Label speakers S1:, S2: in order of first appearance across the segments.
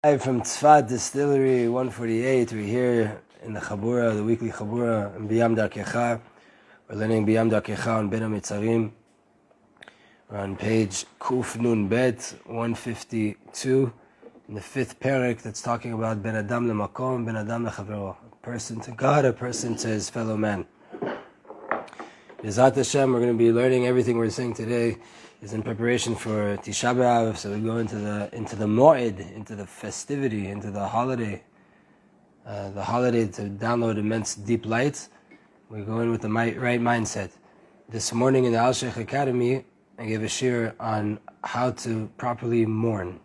S1: Live from Tzfat Distillery 148. We're here in the Chabura, the weekly Chabura, in Biyam Darkecha. We're learning Biyam Darkecha on Ben HaMitzarim. We're on page Kuf Nun Bet 152, in the fifth parak that's talking about Ben Adam Lemakom, Ben Adam Lechavero, a person to God, a person to his fellow man. B'ezrat Hashem, we're going to be learning everything we're saying today is in preparation for Tisha B'Av, so we go into the Moed, into the festivity, into the holiday to download immense deep light. We go in with the right mindset. This morning in the Al Sheikh Academy, I gave a shir on how to properly mourn.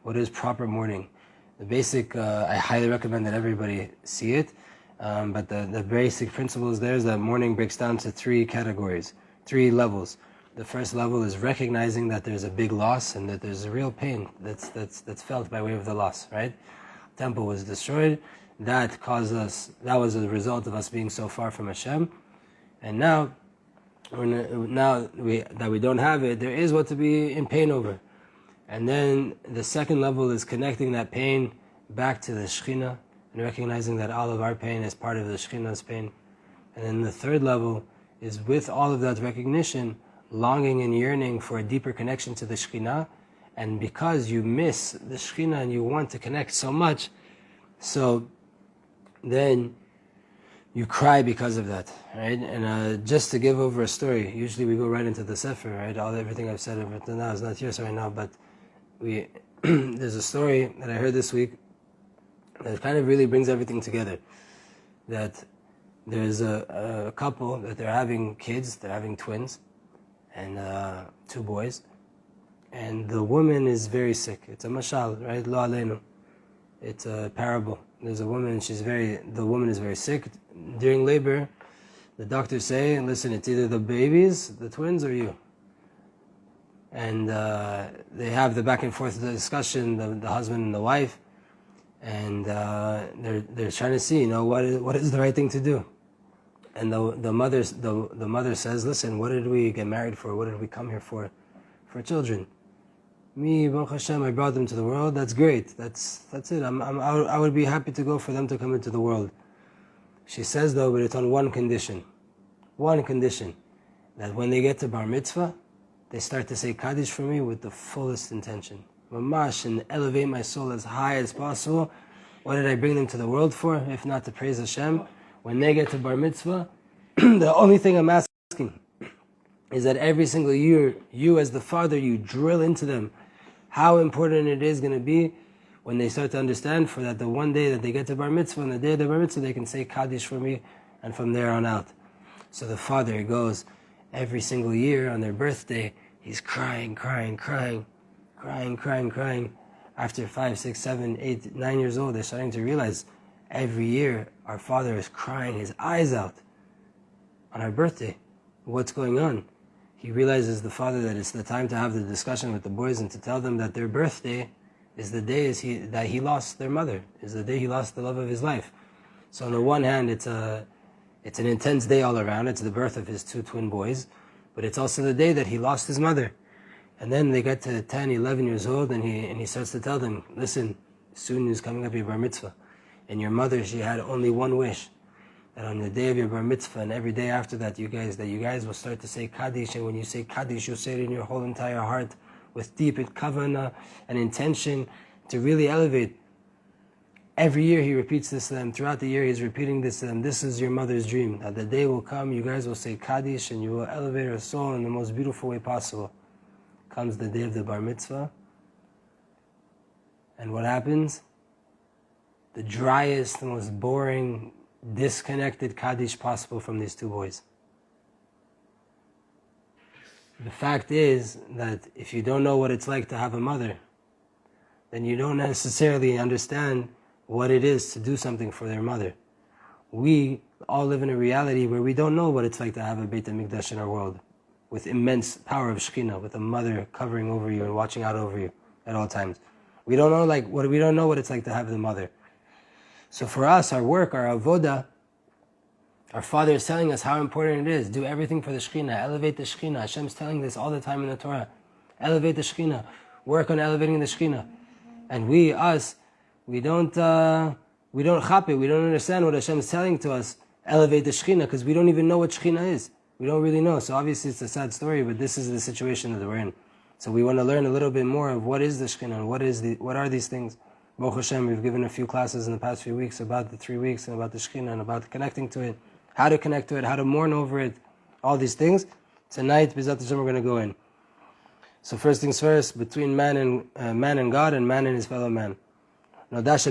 S1: What is proper mourning? The basic, I highly recommend that everybody see it, but the basic principles there is that mourning breaks down to three categories, three levels. The first level is recognizing that there's a big loss and that there's a real pain that's felt by way of the loss, right? Temple was destroyed. That was a result of us being so far from Hashem. And now that we don't have it, there is what to be in pain over. And then the second level is connecting that pain back to the Shekhinah and recognizing that all of our pain is part of the Shekhinah's pain. And then the third level is, with all of that recognition, longing and yearning for a deeper connection to the Shekhinah, and because you miss the Shekhinah and you want to connect so much, so then you cry because of that, right? And just to give over a story, usually we go right into the Sefer, right? Everything I've said up until now is not yours right now, but there's a story that I heard this week that kind of really brings everything together. That there's a couple that they're having kids, they're having twins, and two boys, and the woman is very sick. It's a mashal, right? Lo aleinu. It's a parable. There's a woman, the woman is very sick. During labor, the doctors say, listen, it's either the babies, the twins, or you. And they have the back and forth discussion, the husband and the wife, and they're trying to see, what is the right thing to do. And the mother says, listen, what did we get married for? What did we come here for? For children. Me, Baruch Hashem, I brought them to the world. That's great. That's it. I would be happy to go for them to come into the world. She says though, but it's on one condition. One condition. That when they get to bar mitzvah, they start to say Kaddish for me with the fullest intention. Mamash, and elevate my soul as high as possible. What did I bring them to the world for, if not to praise Hashem? When they get to bar mitzvah, the only thing I'm asking is that every single year, you as the father, you drill into them how important it is going to be when they start to understand, for that the one day that they get to bar mitzvah, and the day of the bar mitzvah, they can say Kaddish for me, and from there on out. So the father goes every single year on their birthday, he's crying. After 5, 6, 7, 8, 9 years old, they're starting to realize every year our father is crying his eyes out on our birthday. What's going on? He realizes, the father, that it's the time to have the discussion with the boys and to tell them that their birthday is the day that he lost their mother, is the day he lost the love of his life. So on the one hand, it's an intense day all around. It's the birth of his two twin boys, but it's also the day that he lost his mother. And then they get to 10, 11 years old, and he starts to tell them, listen, soon is coming up your bar mitzvah. And your mother, she had only one wish, that on the day of your bar mitzvah and every day after that, you guys will start to say Kaddish, and when you say Kaddish, you'll say it in your whole entire heart with deep kavanah and intention to really elevate. Every year he repeats this to them. Throughout the year he's repeating this to them. This is your mother's dream, that the day will come, you guys will say Kaddish, and you will elevate her soul in the most beautiful way possible. Comes the day of the bar mitzvah, and what happens? The driest, the most boring, disconnected Kaddish possible from these two boys. The fact is that if you don't know what it's like to have a mother, then you don't necessarily understand what it is to do something for their mother. We all live in a reality where we don't know what it's like to have a Beit HaMikdash in our world, with immense power of Shekhinah, with a mother covering over you and watching out over you at all times. We don't know what it's like to have the mother. So for us, our work, our avoda, our Father is telling us how important it is. Do everything for the Shekhinah. Elevate the Shekhinah. Hashem's telling this all the time in the Torah. Elevate the Shekhinah. Work on elevating the Shekhinah. And we, us, we don't chop it, we don't understand what Hashem is telling to us, elevate the Shekhinah, because we don't even know what Shekhinah is. We don't really know. So obviously it's a sad story, but this is the situation that we're in. So we want to learn a little bit more of what is the Shekhinah, and what are these things. Baruch Hashem, we've given a few classes in the past few weeks about the 3 weeks, and about the Shekhinah, and about connecting to it, how to connect to it, how to mourn over it, all these things. Tonight, B'ezrat Hashem, we're going to go in. So first things first, between man and God, and man and his fellow man. It's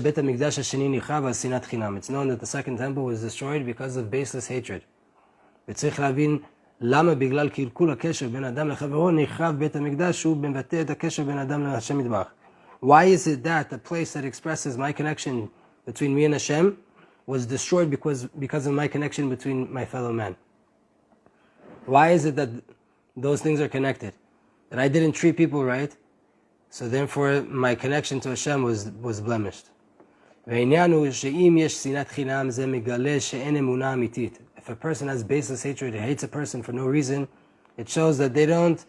S1: known that the second temple was destroyed because of baseless hatred. וצריך להבין למה בגלל קלקול הקשר בין אדם לחברו נחרב בית המקדש שהוא מבטא את הקשר בין אדם להשם יתברך. Why is it that the place that expresses my connection between me and Hashem was destroyed because of my connection between my fellow man? Why is it that those things are connected? That I didn't treat people right, so therefore my connection to Hashem was blemished. והעניין הוא שאם יש שנאת חינם זה מגלה שאין אמונה אמיתית. If a person has baseless hatred, hates a person for no reason, it shows that they don't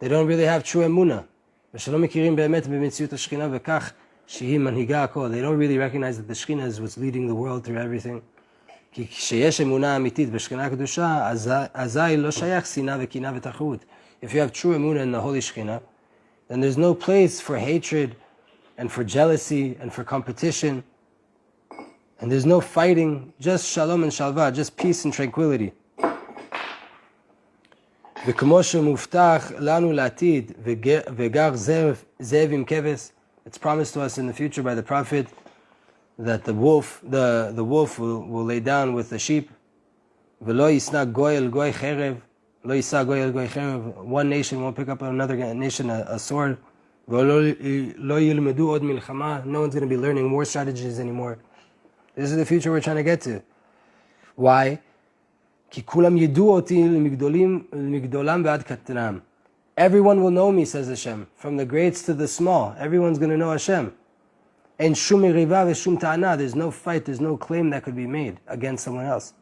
S1: really have true emunah. ושלא מכירים באמת במציאות השכינה וכך שהיא מנהיגה הכל. They don't really recognize that the Shekhinah is what's leading the world through everything. כי כשיש אמונה אמיתית בשכינה הקדושה, אזי לא שייך שנאה וקנאה ותחרות. If you have true emunah in the Holy Shekhinah, then there's no place for hatred and for jealousy and for competition. And there's no fighting, just shalom and shalva, just peace and tranquility. וכמו שמובטח לנו לעתיד וגר זאב עם כבש, it's promised to us in the future by the prophet that the wolf will lay down with the sheep. ולא ישנא גוי אל גוי חרב, לא יישא גוי אל גוי חרב. One nation won't pick up on another nation a sword. ולא ילמדו עוד מלחמה. No one's going to be learning war strategies anymore. This is the future we're trying to get to. Why? כי כולם ידעו אותי למגדולם ועד קטנם. Everyone will know me, says Hashem, from the greats to the small. Everyone's going to know Hashem. אין שום מריבה ושום טענה. There's no fight, there's no claim that could be made against someone else.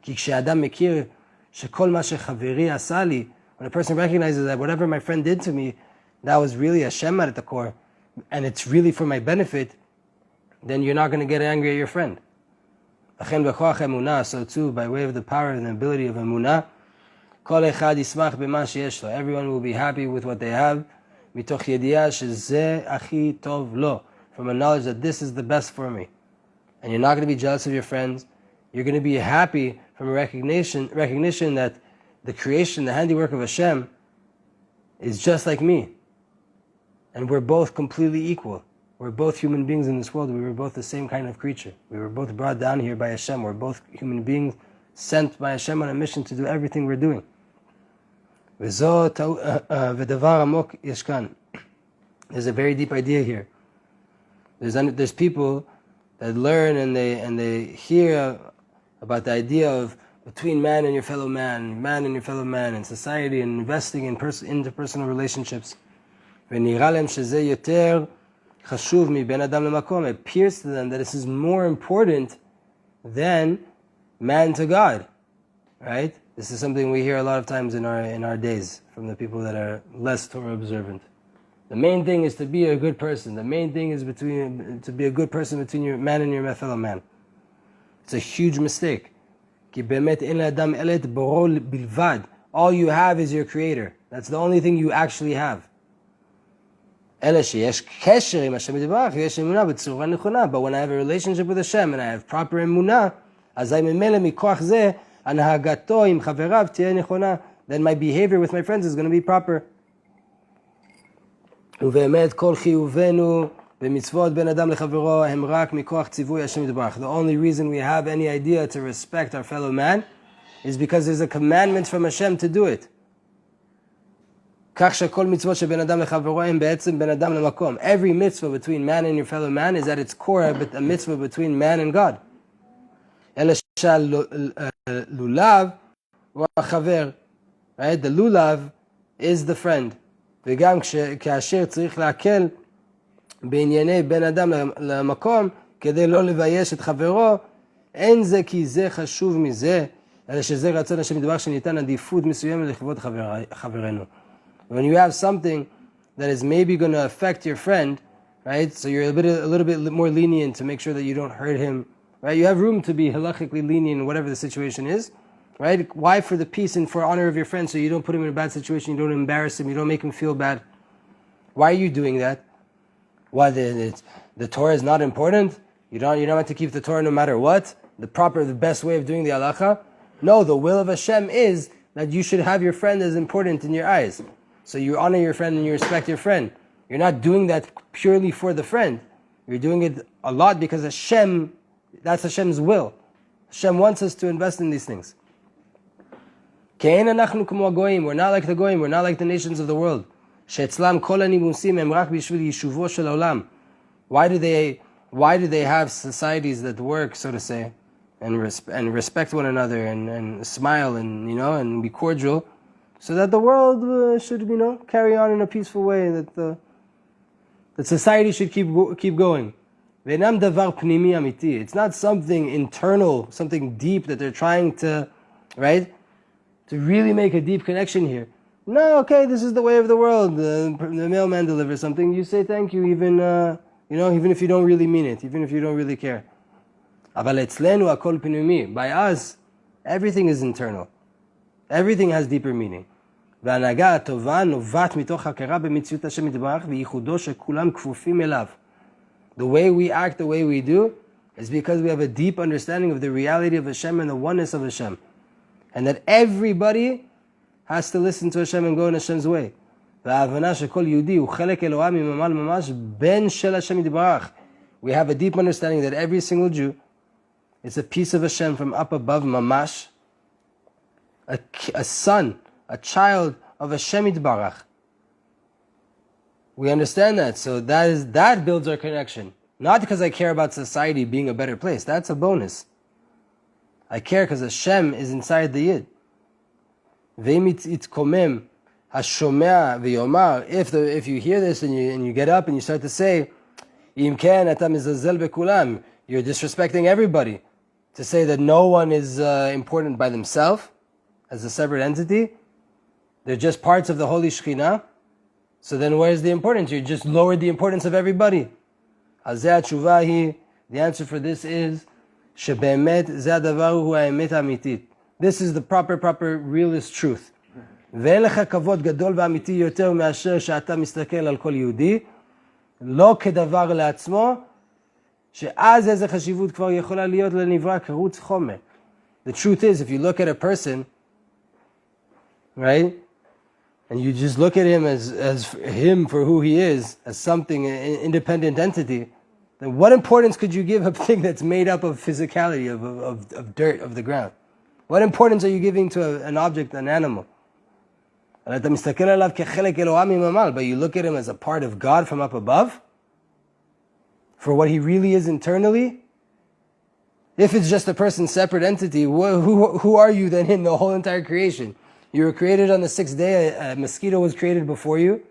S1: כי כשאדם מכיר שכל מה שחברי עשה לי, when a person recognizes that whatever my friend did to me, that was really Hashem at the core, and it's really for my benefit, then you're not going to get angry at your friend. So too, by way of the power and the ability of emunah, everyone will be happy with what they have, from a knowledge that this is the best for me. And you're not going to be jealous of your friends. You're going to be happy from a recognition that the creation, the handiwork of Hashem, is just like me. And we're both completely equal. We're both human beings in this world. We were both the same kind of creature. We were both brought down here by Hashem. We're both human beings sent by Hashem on a mission to do everything we're doing. There's a very deep idea here. There's people that learn and they hear about the idea of between man and your fellow man, man and your fellow man, and society, and investing in interpersonal relationships. It appears to them that this is more important than man to God, right? This is something we hear a lot of times in our days from the people that are less Torah observant. The main thing is to be a good person. The main thing is to be a good person between your man and your fellow man. It's a huge mistake. All you have is your Creator. That's the only thing you actually have. But when I have a relationship with Hashem and I have proper emunah, then my behavior with my friends is going to be proper. The only reason we have any idea to respect our fellow man is because there's a commandment from Hashem to do it. Every mitzvah between man and your fellow man is at its core a mitzvah between man and God. Right? The lulav is the friend. בענייני בן אדם למקום, כדי לא לבייש את חברו, אין זה כי זה חשוב מזה, אלא שזה רצון השם יתברך שניתן עדיפות מסוימת לכבוד חברנו. When you have something that is maybe going to affect your friend, right? So you're a little bit more lenient to make sure that you don't hurt him, right? You have room to be halachically lenient in whatever the situation is, right? Why? For the peace and for honor of your friend, so you don't put him in a bad situation, you don't embarrass him, you don't make him feel bad. Why are you doing that? Why the Torah is not important? You don't have to keep the Torah no matter what? The best way of doing the halacha? No, the will of Hashem is that you should have your friend as important in your eyes. So you honor your friend and you respect your friend. You're not doing that purely for the friend. You're doing it a lot because Hashem, that's Hashem's will. Hashem wants us to invest in these things. We're not like the goyim, we're not like the nations of the world. Why do they have societies that work, so to say, and respect one another and smile and be cordial, so that the world should carry on in a peaceful way, that society should keep going. It's not something internal, something deep that they're trying to, right, to really make a deep connection here. No, okay, this is the way of the world. The mailman delivers something, you say thank you, even if you don't really mean it, even if you don't really care. By us, everything is internal. Everything has deeper meaning. The way we act, the way we do, is because we have a deep understanding of the reality of Hashem and the oneness of Hashem. And that everybody has to listen to Hashem and go in Hashem's way. We have a deep understanding that every single Jew is a piece of Hashem from up above, mamash, a son, a child of Hashem Yitbarach. We understand that, so that builds our connection. Not because I care about society being a better place, that's a bonus. I care because Hashem is inside the Yid. If you hear this and you get up and you start to say, you're disrespecting everybody. To say that no one is important by themselves as a separate entity, they're just parts of the Holy Shekhinah. So then where's the importance? You just lowered the importance of everybody. The answer for this is, this is the proper realist truth. לא כדבר לעצמו, שאז איזה חשיבות כבר יכולה להיות לנברא כרוץ חומר. The truth is, if you look at a person, right, and you just look at him as him for who he is, as something, an independent entity, then what importance could you give a thing that's made up of physicality, of dirt, of the ground? What importance are you giving to an object, an animal? But you look at him as a part of God from up above, for what he really is internally. If it's just a person's separate entity, who are you then in the whole entire creation? You were created on the sixth day, a mosquito was created before you.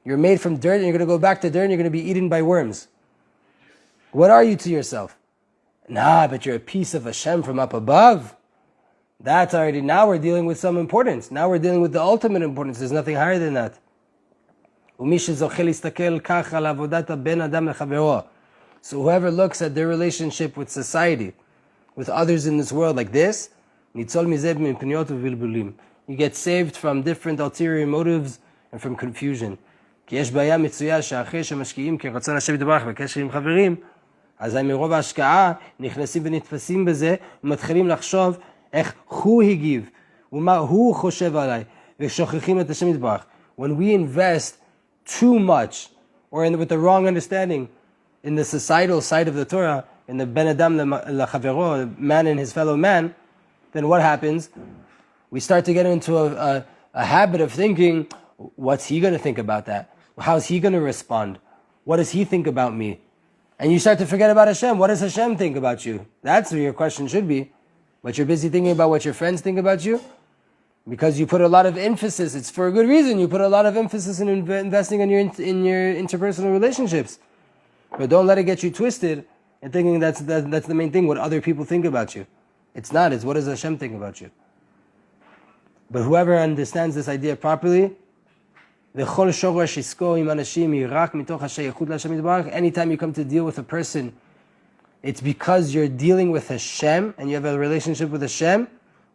S1: You're made from dirt and you're going to go back to dirt and you're going to be eaten by worms. What are you to yourself? But you're a piece of Hashem from up above. That's already, now we're dealing with some importance. Now we're dealing with the ultimate importance. There's nothing higher than that. So whoever looks at their relationship with society, with others in this world like this, you get saved from different ulterior motives and from confusion. אזי מרוב ההשקעה נכנסים ונתפסים בזה ומתחילים לחשוב איך הוא הגיב ומה הוא חושב עליי ושוכחים את השם יתברך. When we invest too much or with the wrong understanding in the societal side of the Torah, in the Ben Adam LaChavero, man and his fellow man, then what happens? We start to get into a habit of thinking, what's he going to think about that? How's he going to respond? What does he think about me? And you start to forget about Hashem. What does Hashem think about you? That's what your question should be. But you're busy thinking about what your friends think about you? Because you put a lot of emphasis, it's for a good reason, you put a lot of emphasis in investing in your interpersonal relationships. But don't let it get you twisted and thinking that's the main thing, what other people think about you. It's not, it's what does Hashem think about you. But whoever understands this idea properly, Anytime you come to deal with a person, it's because you're dealing with Hashem and you have a relationship with Hashem.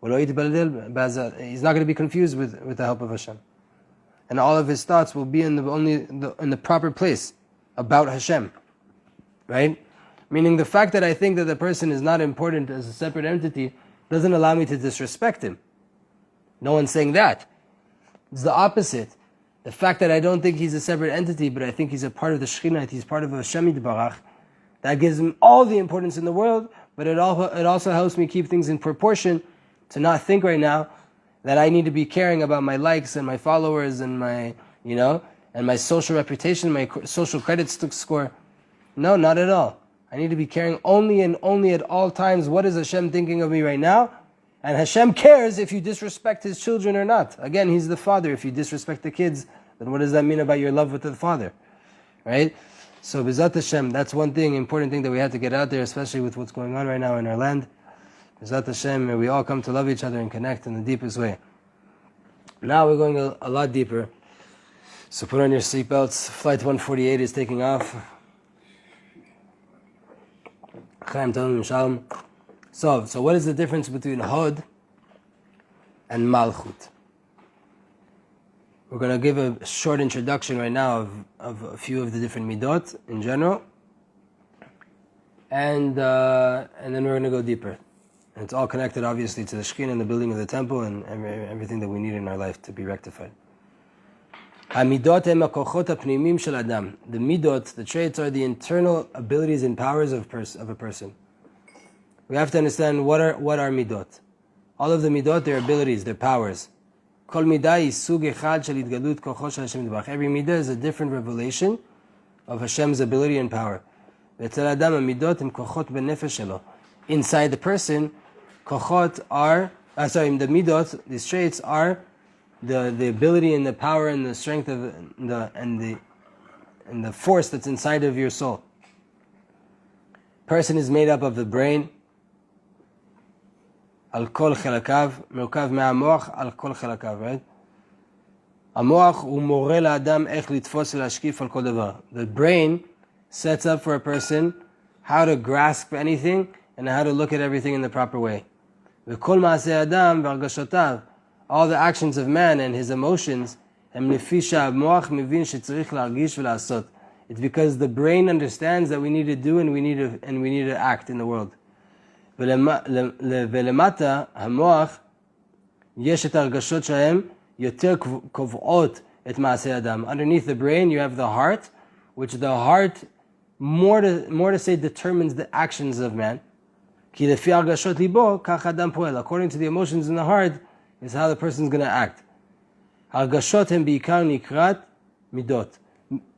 S1: He's not going to be confused with the help of Hashem. And all of his thoughts will be in the proper place about Hashem. Right? Meaning the fact that I think that the person is not important as a separate entity doesn't allow me to disrespect him. No one's saying that. It's the opposite. The fact that I don't think he's a separate entity, but I think he's a part of the Shekhinah, he's part of Hashem Yitbarach, that gives him all the importance in the world, but it also helps me keep things in proportion to not think right now that I need to be caring about my likes and my followers and my, and my social reputation, my social credit score. No, not at all. I need to be caring only and only at all times, what is Hashem thinking of me right now? And Hashem cares if you disrespect His children or not. Again, He's the Father. If you disrespect the kids, then what does that mean about your love with the Father? Right? So, B'ezrat Hashem, that's one thing, important thing that we have to get out there, especially with what's going on right now in our land. B'ezrat Hashem, may we all come to love each other and connect in the deepest way. Now we're going a lot deeper. So put on your seatbelts. Flight 148 is taking off. Chaim Tov Shalom. So what is the difference between Hod and Malchut? We're going to give a short introduction right now of a few of the different midot in general, and then we're going to go deeper. And it's all connected, obviously, to the Shekhinah and the building of the temple and everything that we need in our life to be rectified. The midot, the traits, are the internal abilities and powers of a person. We have to understand what are midot. All of the midot, their abilities, their powers. Every midah is a different revelation of Hashem's ability and power. Inside the person, the midot, these traits are the ability and the power and the strength of the force that's inside of your soul. Person is made up of the brain, al kol chelakav, merukav me'amoach al kol chelakav, right? Amoach hu moreh la'adam ech litfos ve'lashkif al kol davar. The brain sets up for a person how to grasp anything and how to look at everything in the proper way. V'kol ma'aseh adam v'argashotav, all the actions of man and his emotions, it's because the brain understands that we need to do and we need to act in the world. Underneath the brain you have the heart, which the heart more to say determines the actions of man. According to the emotions in the heart is how the person is going to act.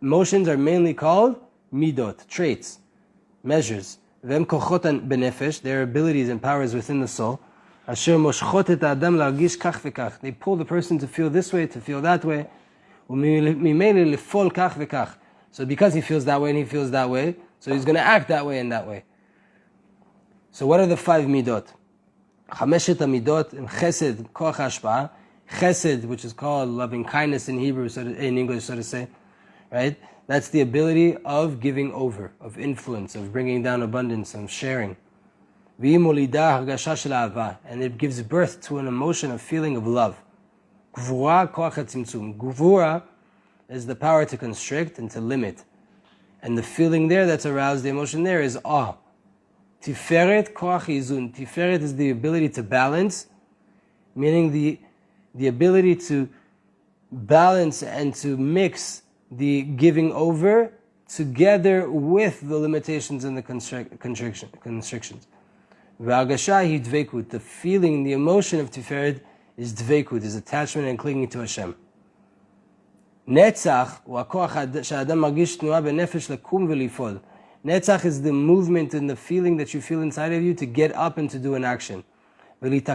S1: Emotions are mainly called midot, traits, measures. They are abilities and powers within the soul. They pull the person to feel this way, to feel that way. So because he feels that way and he feels that way, so he's going to act that way and that way. So what are the 5 midot? Chameshet midot, chesed, koach hashpa'ah. Chesed, which is called loving kindness in Hebrew, in English, so to say, right? That's the ability of giving over, of influence, of bringing down abundance, of sharing. And it gives birth to an emotion, a feeling of love. Gvura is the power to constrict and to limit. And the feeling there that's aroused, the emotion there, is awe. Tiferet koach izun. Tiferet is the ability to balance, meaning the ability to balance and to mix the giving over together with the limitations and the constrictions. V'agasha hi dveikut. The feeling, the emotion of Tiferet is dveikut, is attachment and clinging to Hashem. Netzach hu hakoach she'adam margish tnuah benefesh lakum v'lifol. Netzach is the movement and the feeling that you feel inside of you to get up and to do an action. And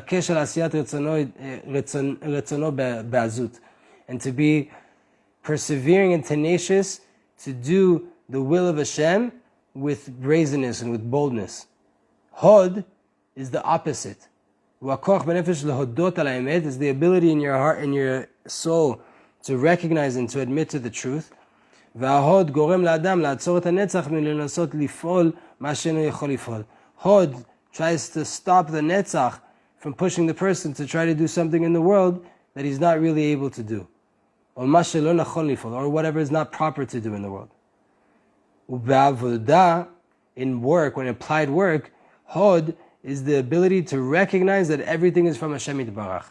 S1: to be persevering and tenacious to do the will of Hashem with brazenness and with boldness. Hod is the opposite. Is the ability in your heart and your soul to recognize and to admit to the truth. וההוד גורם לאדם לעצור את הנצח מלנסות לפעול מה שאינו יכול לפעול. Hod tries to stop the netzach from pushing the person to try to do something in the world that he's not really able to do. Or מה שלא נכון לפעול, or whatever is not proper to do in the world. ובעבודה, in work, when applied work, Hod is the ability to recognize that everything is from Hashem Yitbarach.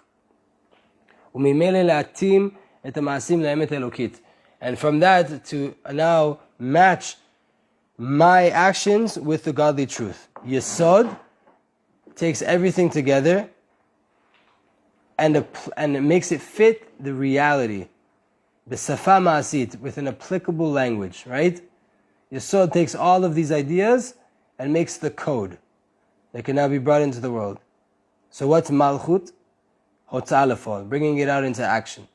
S1: וממילא להתאים את המעשים לאמת אלוקית. And from that to now match my actions with the godly truth. Yesod takes everything together and it makes it fit the reality. B'safa ma'asit, with an applicable language, right? Yesod takes all of these ideas and makes the code that can now be brought into the world. So what's Malchut? Hotzah lefol, bringing it out into action.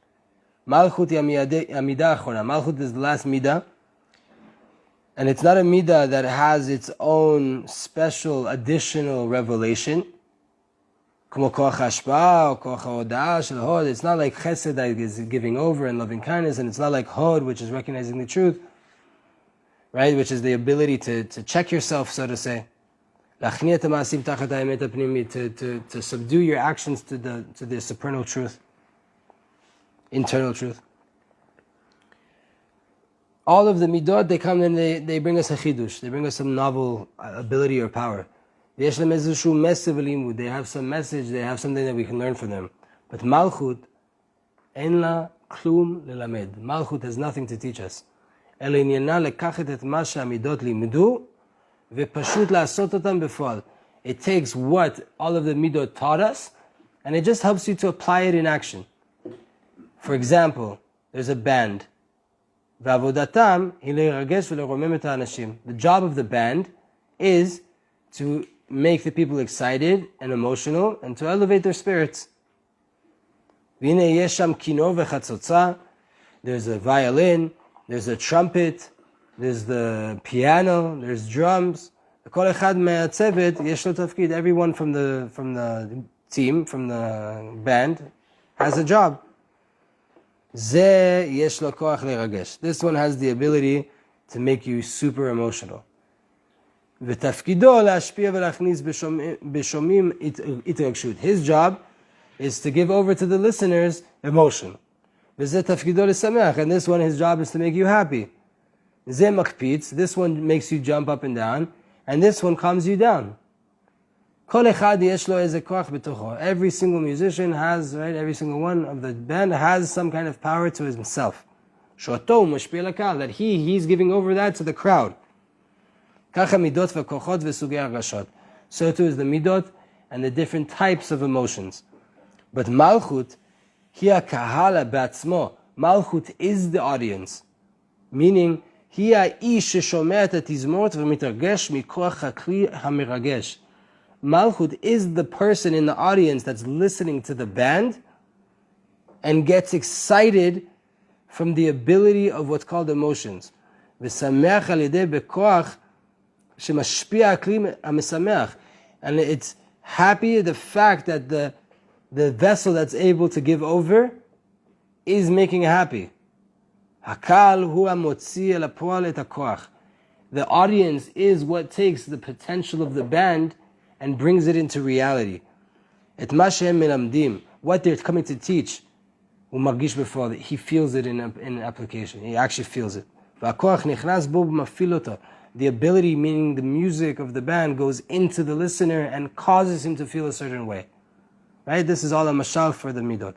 S1: Malchut midah achona. Malchut is the last midah, and it's not a midah that has its own special additional revelation. Como koach hashpah or koach ha'oda'ah shel hod. It's not like chesed that is giving over and loving kindness, and it's not like hod, which is recognizing the truth, right? Which is the ability to check yourself, so to say. To subdue your actions to the supernal truth, internal truth. All of the midot, they come and they bring us a chidush, they bring us some novel ability or power. They have some message, they have something that we can learn from them. But Malchut, en la klum lelamed. Malchut has nothing to teach us. אלא עניינה לקחת את מה שהמידות לימדו ופשוט לעשות אותם בפועל. It takes what all of the midot taught us, and it just helps you to apply it in action. For example, there's a band. ועבודתם היא לרגש ולרומם את האנשים. The job of the band is to make the people excited and emotional and to elevate their spirits. והנה יש שם כינור וחצוצה. There's a violin, there's a trumpet, there's the piano, there's drums. כל אחד מהצוות יש לו תפקיד. Everyone from the team, from the band, has a job. זה יש לו כוח לרגש. This one has the ability to make you super emotional. ותפקידו להשפיע ולהכניס בשומעים התרגשות. His job is to give over to the listeners emotion. וזה תפקידו לשמח. And this one, his job is to make you happy. זה מקפיץ. This one makes you jump up and down. And this one calms you down. כל אחד יש לו איזה כוח בתוכו. Every single musician has, right, every single one of the band has some kind of power to himself. שאותו הוא משפיע לקהל. That he's giving over that to the crowd. ככה מידות וכוחות וסוגי הרגשות. So too is the midot and the different types of emotions. But Malchut, היא הקהל בעצמו. Malchut is the audience. Meaning, היא האיש ששומע את התזמורת ומתרגש מכוח הכלי המרגש. Malchut is the person in the audience that's listening to the band and gets excited from the ability of what's called emotions. ושמח על ידי בכוח שמשפיע הכלי המשמח. And it's happy the fact that the vessel that's able to give over is making happy. הקהל הוא המוציא אל הפועל את הכוח. The audience is what takes the potential of the band and brings it into reality. את מה שהם מלמדים, what they're coming to teach, הוא מרגיש בפועל. He feels it in application. He actually feels it. והכוח נכנס בו ומפעיל אותו. The ability, meaning the music of the band, goes into the listener and causes him to feel a certain way. Right? This is all a mashal for the midot.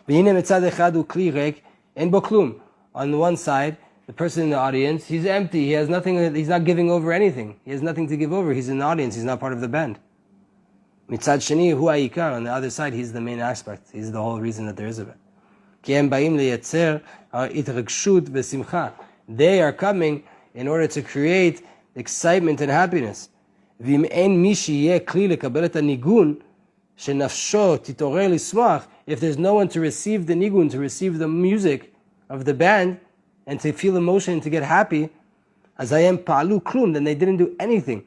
S1: והנה מצד אחד הוא כלי ריק, אין בו כלום. On the one side, the person in the audience, he's empty. He has nothing. He's not giving over anything. He has nothing to give over. He's in the audience. He's not part of the band. מצד שני הוא העיקר. On the other side, he's the main aspect. He's the whole reason that there is a band. כי הם באים לייצר התרגשות ושמחה. They are coming in order to create excitement and happiness. ואם אין מי שיהיה כלי לקבל את הניגון, שנפשו תתעורר לשמוח, if there's no one to receive the nigun, to receive the music of the band, and to feel emotion and to get happy, אז הם פעלו כלום, then they didn't do anything.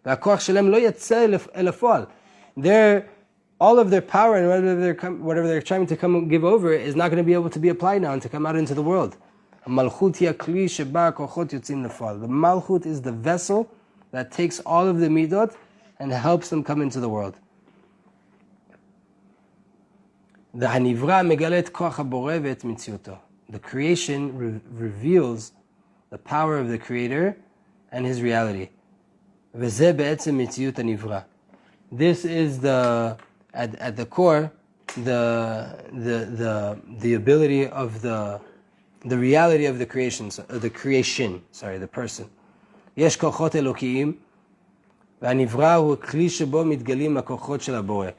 S1: והכוח שלהם לא יצא אל הפועל. Their all of their power and whatever they're trying to give over is not going to be able to be applied now and to come out into the world. The Malchut is the vessel that takes all of the midot and helps them come into the world. The creation reveals the power of the Creator and His reality. This is at the core the ability of the reality of the creation, the person. יש כוחות אלוקיים, והנברא הוא כלי שבו מתגלים הכוחות של הבורא.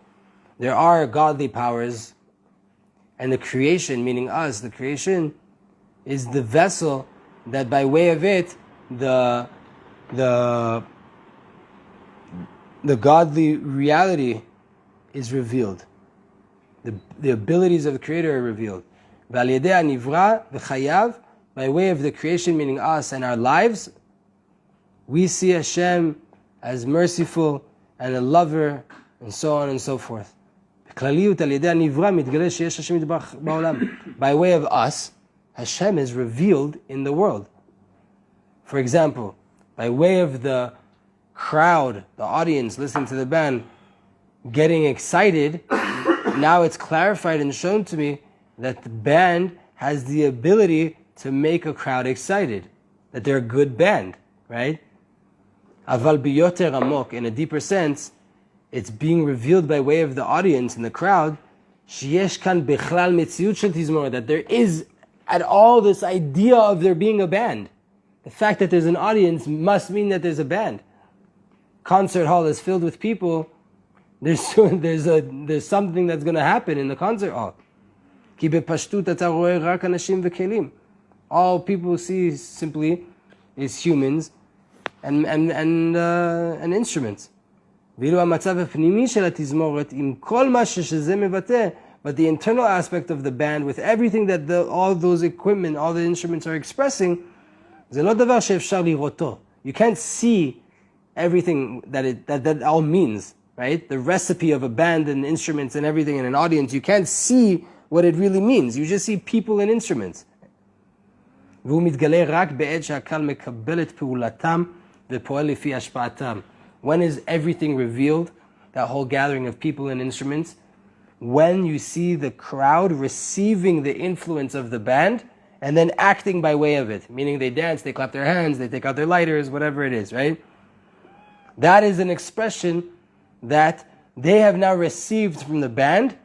S1: There are godly powers, and the creation, meaning us, the creation, is the vessel that by way of it, the godly reality is revealed. The abilities of the Creator are revealed. ועל ידי הנברא וחייו, by way of the creation, meaning us and our lives, we see Hashem as merciful and a lover, and so on and so forth. By way of us, Hashem is revealed in the world. For example, by way of the crowd, the audience listening to the band, getting excited, now it's clarified and shown to me that the band has the ability to make a crowd excited, that they're a good band, right? Aval biyoter amok, in a deeper sense, it's being revealed by way of the audience and the crowd, sheyesh kan bechlal metziut shel tizmor, that there is at all this idea of there being a band. The fact that there's an audience must mean that there's a band. Concert hall is filled with people. There's something that's going to happen in the concert hall. Ki bepashtut ata roeh rak anashim v'kelim. All people see simply is humans and instruments. ואילו המצב הפנימי של התזמורת עם כל מה שזה מבטא, but the internal aspect of the band with everything that all those equipment, all the instruments are expressing, זה לא דבר שאפשר לראותו. You can't see everything that all means, right? The recipe of a band and instruments and everything in an audience, you can't see what it really means. You just see people and instruments. והוא מתגלה רק בעת שהקהל מקבל את פעולתם ופועל לפי השפעתם. When is everything revealed, that whole gathering of people and instruments? When you see the crowd receiving the influence of the band and then acting by way of it, meaning they dance, they clap their hands, they take out their lighters, whatever it is, right? That is an expression that they have now received from the band,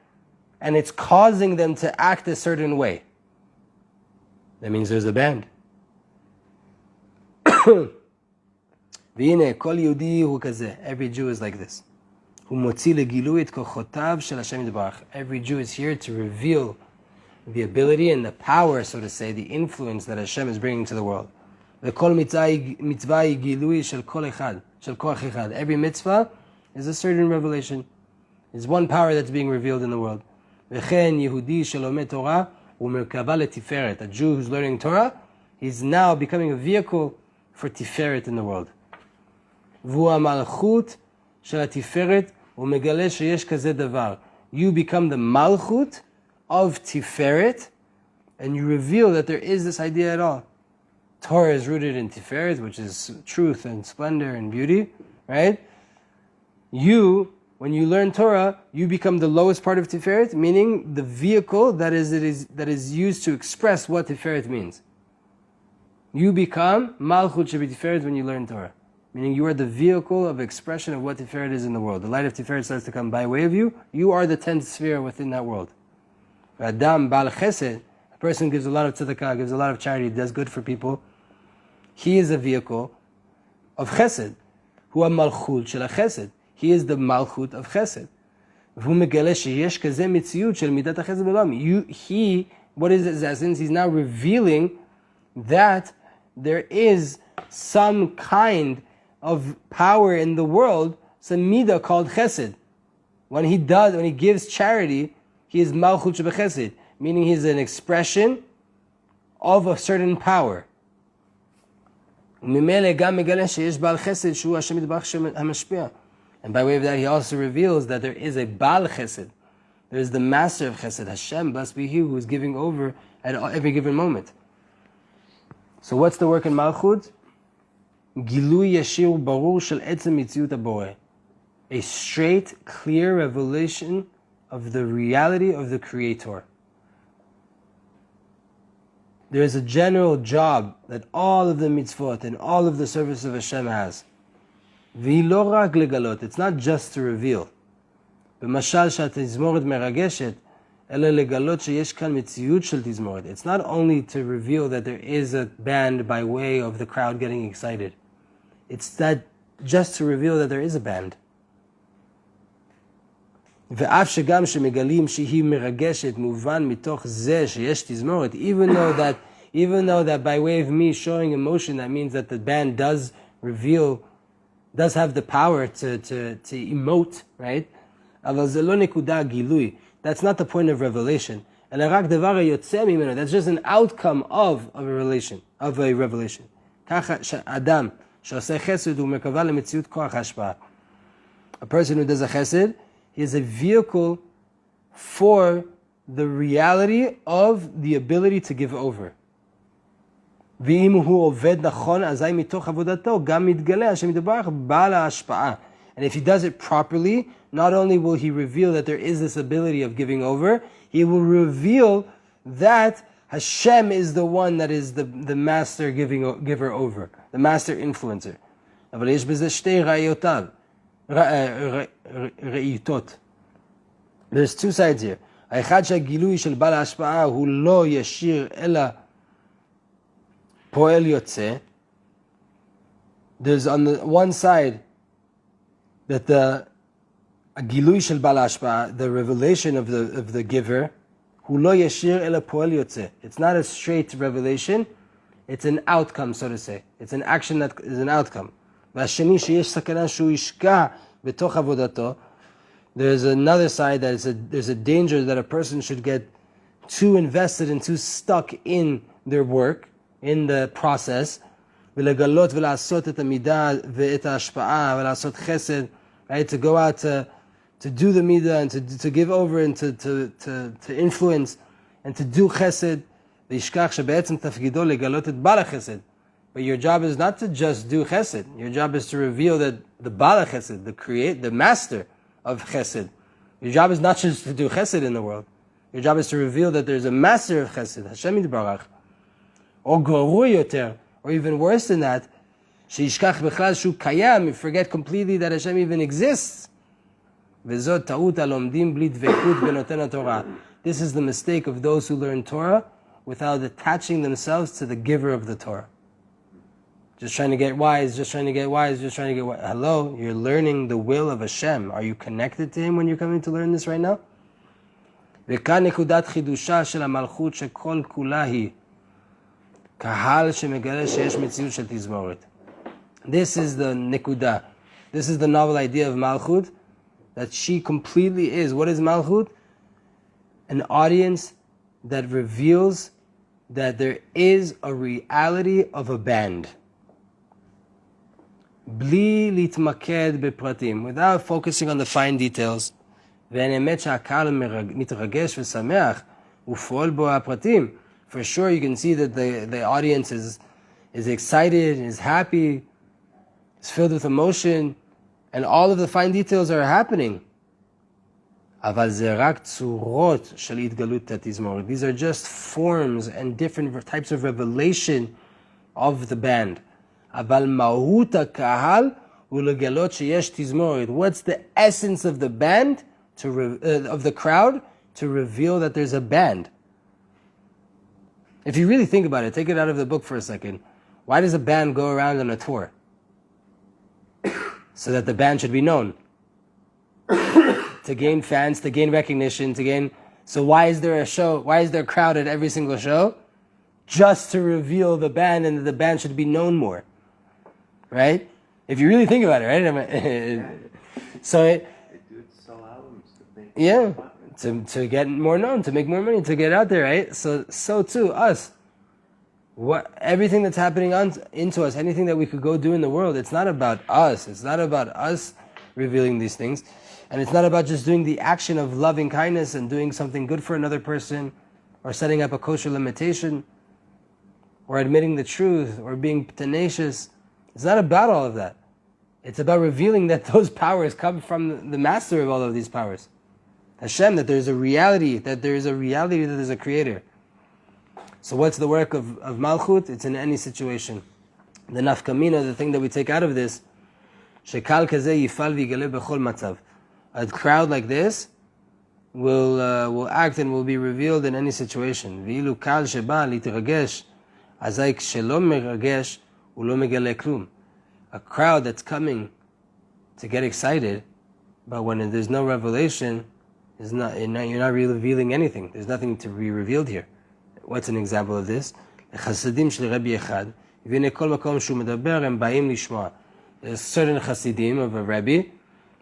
S1: and it's causing them to act a certain way. That means there's a band. והנה, כל יהודי הוא כזה. Every Jew is like this. הוא מוציא לגילוי את כוחותיו של השם יתברך. Every Jew is here to reveal the ability and the power, so to say, the influence that Hashem is bringing to the world. וכל מצווה היא גילוי של כל אחד, של כוח אחד. Every mitzvah is a certain revelation. It's one power that's being revealed in the world. וכן יהודי שלומד תורה הוא מרכבה לתפארת. A Jew who's learning Torah, he's now becoming a vehicle for tiferet in the world. והוא המלכות של התפארת, הוא מגלה שיש כזה דבר. You become the Malchut of Tiferet, and you reveal that there is this idea at all. Torah is rooted in Tiferet, which is truth and splendor and beauty, right? You, when you learn Torah, you become the lowest part of Tiferet, meaning the vehicle that is used to express what Tiferet means. You become Malchut Shebi Tiferet when you learn Torah. Meaning you are the vehicle of expression of what Tiferet is in the world. The light of Tiferet starts to come by way of you. You are the 10th sphere within that world. Adam Bal Chesed, a person gives a lot of tzedakah, gives a lot of charity, does good for people. He is a vehicle of Chesed. Hu Malchut Shel Chesed. He is the Malchut of Chesed. V'hu megale sheyesh kazeh mitziut shel midat HaChesed b'olam. He, what is his essence? He's now revealing that there is some kind of power in the world, some midah called chesed. When he gives charity, he is malchut shebechesed, meaning he's an expression of a certain power. And And by way of that, he also reveals that there is a Baal Chesed. There is the master of Chesed, Hashem, blessed be He, who is giving over at every given moment. So what's the work in Malchut? Gilui Yashir Barur Shel Etzem Mitziut HaBoreh. A straight, clear revelation of the reality of the Creator. There is a general job that all of the mitzvot and all of the service of Hashem has. V'lo rak legalot. It's not just to reveal. B'mashal שהתזמורת מרגשת, אלא לגלות שיש כאן מציאות של תזמורת. It's not only to reveal that there is a band by way of the crowd getting excited. It's that just to reveal that there is a band. ואף שגם שמגלים שהיא מרגשת מובן מתוך זה שיש תזמורת, even though that by way of me showing emotion, that means that the band does reveal, does have the power to emote, right? אבל זה לא נקודה גילוי. That's not the point of revelation. אלא רק דבר היוצא ממנו. That's just an outcome of a revelation. ככה שאדם שעושה חסד הוא מרכבה למציאות כוח ההשפעה. A person who does a chesed, he is a vehicle for the reality of the ability to give over. ואם הוא עובד נכון, אזי מתוך עבודתו גם מתגלה השם יתברך בעל ההשפעה. And if he does it properly, not only will he reveal that there is this ability of giving over, he will reveal that Hashem is the one that is the master giver over, the master influencer. אבל יש בזה שתי ראיותות. There's two sides here. האחד שהגילוי של בעל ההשפעה הוא לא ישיר אלא פועל יוצא. There's on the one side that the הגילוי של בעל ההשפעה, the revelation of the giver, הוא לא ישיר אלא פועל יוצא. It's not a straight revelation, it's an outcome, so to say. It's an action that is an outcome. והשני שיש סכנה שהוא ישקע בתוך עבודתו, there's another side that there's a danger that a person should get too invested and too stuck in their work, in the process, ולגלות ולעשות את המידה ואת ההשפעה ולעשות חסד, right? To go out to do the midah and to give over and to influence and to do chesed. וישכח שבעצם תפקידו לגלות את בעל החסד. But your job is not to just do chesed. Your job is to reveal that the Baal chesed, the master of chesed. Your job is not just to do chesed in the world. Your job is to reveal that there's a master of chesed, Hashem Yitbarach. Or gorui yoter, or even worse than that, שישכח בכלל שהוא קיים, you forget completely that Hashem even exists. וזאת טעות הלומדים בלי דבקות בנותן התורה. This is the mistake of those who learn Torah without attaching themselves to the giver of the Torah. Just trying to get wise. Hello, you're learning the will of Hashem. Are you connected to Him when you're coming to learn this right now? וכאן נקודת חידושה של המלכות שכל כולה היא קהל שמגלה שיש מציאות של תזמורת. This is the nikuda. This is the novel idea of Malchut, that she completely is. What is Malchut? An audience that reveals that there is a reality of a band. בלי להתמקד בפרטים, without focusing on the fine details. והאמת שהקהל מתרגש ושמח ופועל בו הפרטים. For sure you can see that the audience is excited, is happy, is filled with emotion, and all of the fine details are happening. אבל זה רק צורות של התגלות התזמורת. These are just forms and different types of revelation of the band. אבל מהות הקהל הוא לגלות שיש תזמורת. What's the essence of the band, of the crowd? To reveal that there's a band. If you really think about it, take it out of the book for a second. Why does a band go around on a tour? So that the band should be known. To gain fans, to gain recognition, So why is there a show? Why is there a crowd at every single show? Just to reveal the band, and that the band should be known more. Right? If you really think about it, right? To get more known, to make more money, to get out there, right? So too, us. Everything that's happening into us, anything that we could go do in the world, it's not about us. It's not about us revealing these things. And it's not about just doing the action of loving kindness and doing something good for another person, or setting up a kosher limitation, or admitting the truth, or being tenacious. It's not about all of that. It's about revealing that those powers come from the master of all of these powers, Hashem, that there's a reality, that there's a creator. So what's the work of Malchut? It's in any situation. The nafkamina, the thing that we take out of this, shekal kazeh yifal v'yigaleh b'chol matzav. A crowd like this will act and will be revealed in any situation. V'ilu kal sheba litiragesh, azay kshelo meragesh ulo megaleh klum. A crowd that's coming to get excited, but when there's no revelation, you're not revealing anything. There's nothing to be revealed here. What's an example of this? Chasidim shel Rabbi Echad, v'nei kol makom shu medaber em ba'im lishma. There's certain Chasidim of a Rebbe.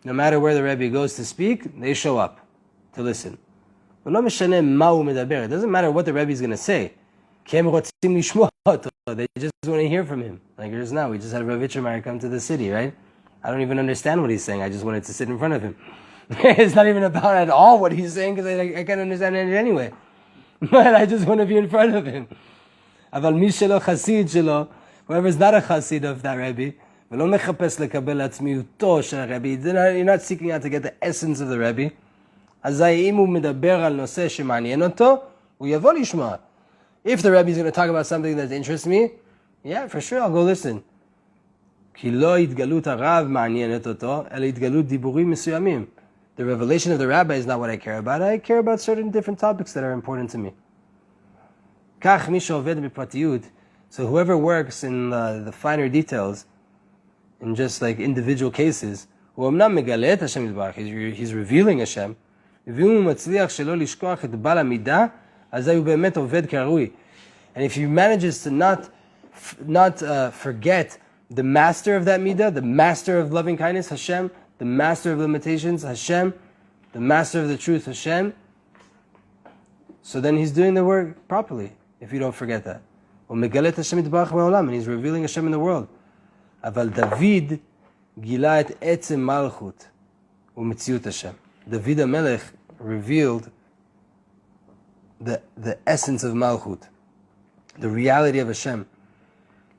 S1: No matter where the Rebbe goes to speak, they show up to listen. It doesn't matter what the Rebbe is going to say. They just want to hear from him. Like just now, we just had Rav Itchemeyer come to the city, right? I don't even understand what he's saying. I just wanted to sit in front of him. It's not even about at all what he's saying, because I can't understand it anyway. But I just want to be in front of him. Aval mi shelo chasid shelo, whoever's not a chasid of that Rebbe, v'lo mechapes lekabel atzmiuto shel Rebbe, you're not seeking out to get the essence of the Rebbe. Azay imu medaber al noseh shemanien oto, hu yavo lishma. If the Rebbe is going to talk about something that interests me, yeah, for sure, I'll go listen. Ki lo itgalut harav ma'anienet oto, el itgalut diburim mesuyamim. The revelation of the rabbi is not what I care about. I care about certain different topics that are important to me. Kach mi she'oved b'pratiyut. So whoever works in the finer details, in just like individual cases, hu omnam megalet Hashem yitbarach, he's revealing Hashem. V'im matzliach shelo lishkoach et bal hamidah, azay hu be'emet oved k'harui. And if he manages to not forget the master of that midah, the master of loving kindness, Hashem, the master of limitations, Hashem, the master of the truth, Hashem, so then he's doing the work properly, if you don't forget that. And he's revealing Hashem in the world. Aval David gila et etzem Malchut u'metziut Hashem. David HaMelech revealed the essence of Malchut, the reality of Hashem.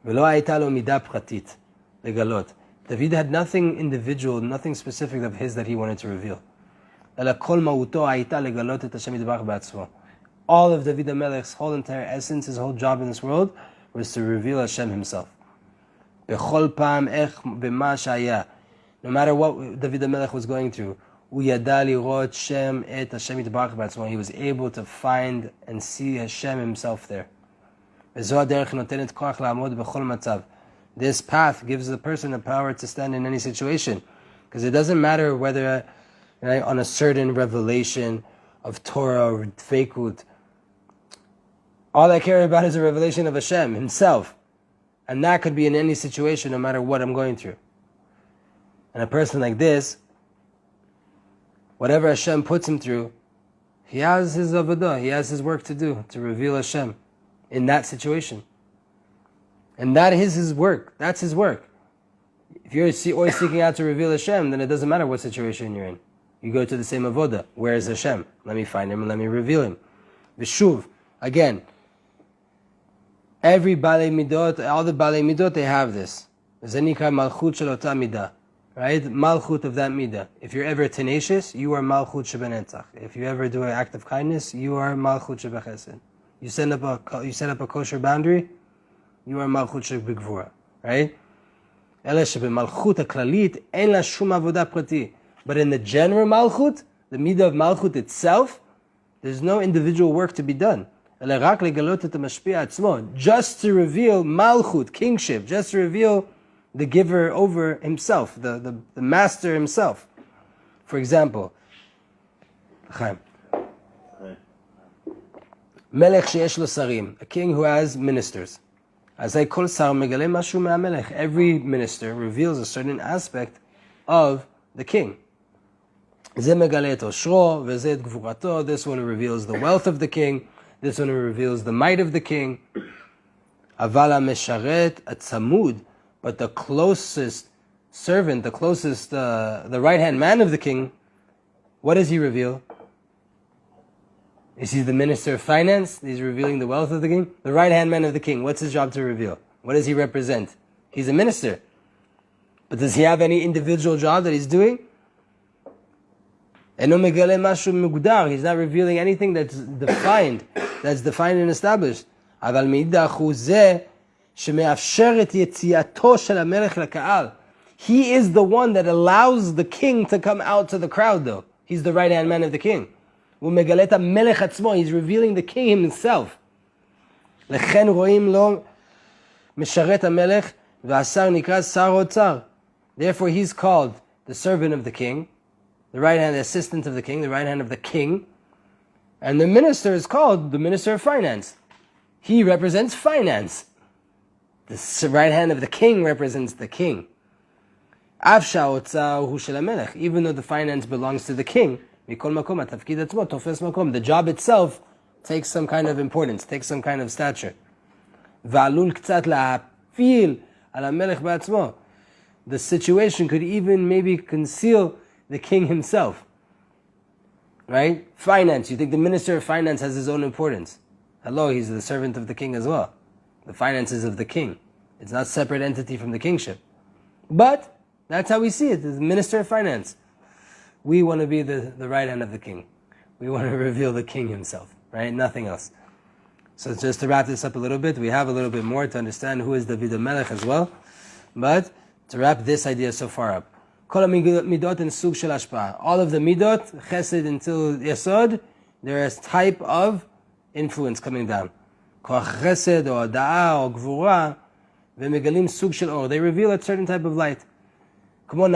S1: V'lo hayta lo midah pratit legalot. David had nothing individual, nothing specific of his that he wanted to reveal. All of David HaMelech's whole entire essence, his whole job in this world, was to reveal Hashem himself. No matter what David HaMelech was going through, he was able to find and see Hashem himself there. This path gives the person the power to stand in any situation. Because it doesn't matter whether on a certain revelation of Torah or Dveikut, all I care about is a revelation of Hashem himself. And that could be in any situation, no matter what I'm going through. And a person like this, whatever Hashem puts him through, he has his avodah, he has his work to do, to reveal Hashem in that situation. And that is his work. That's his work. If you're always seeking out to reveal Hashem, then it doesn't matter what situation you're in. You go to the same avodah. Where is Hashem? Let me find him and let me reveal him. V'shuv, again, every balei midot, all the balei midot, they have this. Zenikar malchut shel ota midah, right? Malchut of that midah. If you're ever tenacious, you are malchut shebenetzach. If you ever do an act of kindness, you are malchut shebechesed. You set up a kosher boundary, you are malchut shebegvura, right? Malchut haklalit ein la shum avodah prati. But in the general malchut, the midah of malchut itself, there's no individual work to be done. Just to reveal malchut, kingship, just to reveal the giver over himself, the master himself. For example, melech sheyesh lo sarim, a king who has ministers. Every minister reveals a certain aspect of the king. This one reveals the wealth of the king. This one reveals the might of the king. But the closest servant, the closest, the right-hand man of the king, what does he reveal? Is he the minister of finance? He's revealing the wealth of the king. The right-hand man of the king, what's his job to reveal? What does he represent? He's a minister. But does he have any individual job that he's doing? He's not revealing anything that's defined and established. He is the one that allows the king to come out to the crowd, though. He's the right-hand man of the king. He's revealing the king himself. Therefore, he's called the servant of the king, the right-hand assistant of the king, the right hand of the king, and the minister is called the minister of finance. He represents finance. The right hand of the king represents the king. Even though the finance belongs to the king, the job itself takes some kind of importance, takes some kind of stature. The situation could even maybe conceal the king himself. Right? Finance. You think the minister of finance has his own importance. Hello, he's the servant of the king as well. The finances of the king. It's not a separate entity from the kingship. But that's how we see it. The minister of finance. We want to be the right hand of the king. We want to reveal the king himself. Right? Nothing else. So just to wrap this up a little bit, we have a little bit more to understand who is David HaMelech as well. But to wrap this idea so far up. All of the midot, chesed until yesod, there is type of influence coming down. Koach chesed or da'ah or gvura, v'megalim sug shel or. They reveal a certain type of light. Like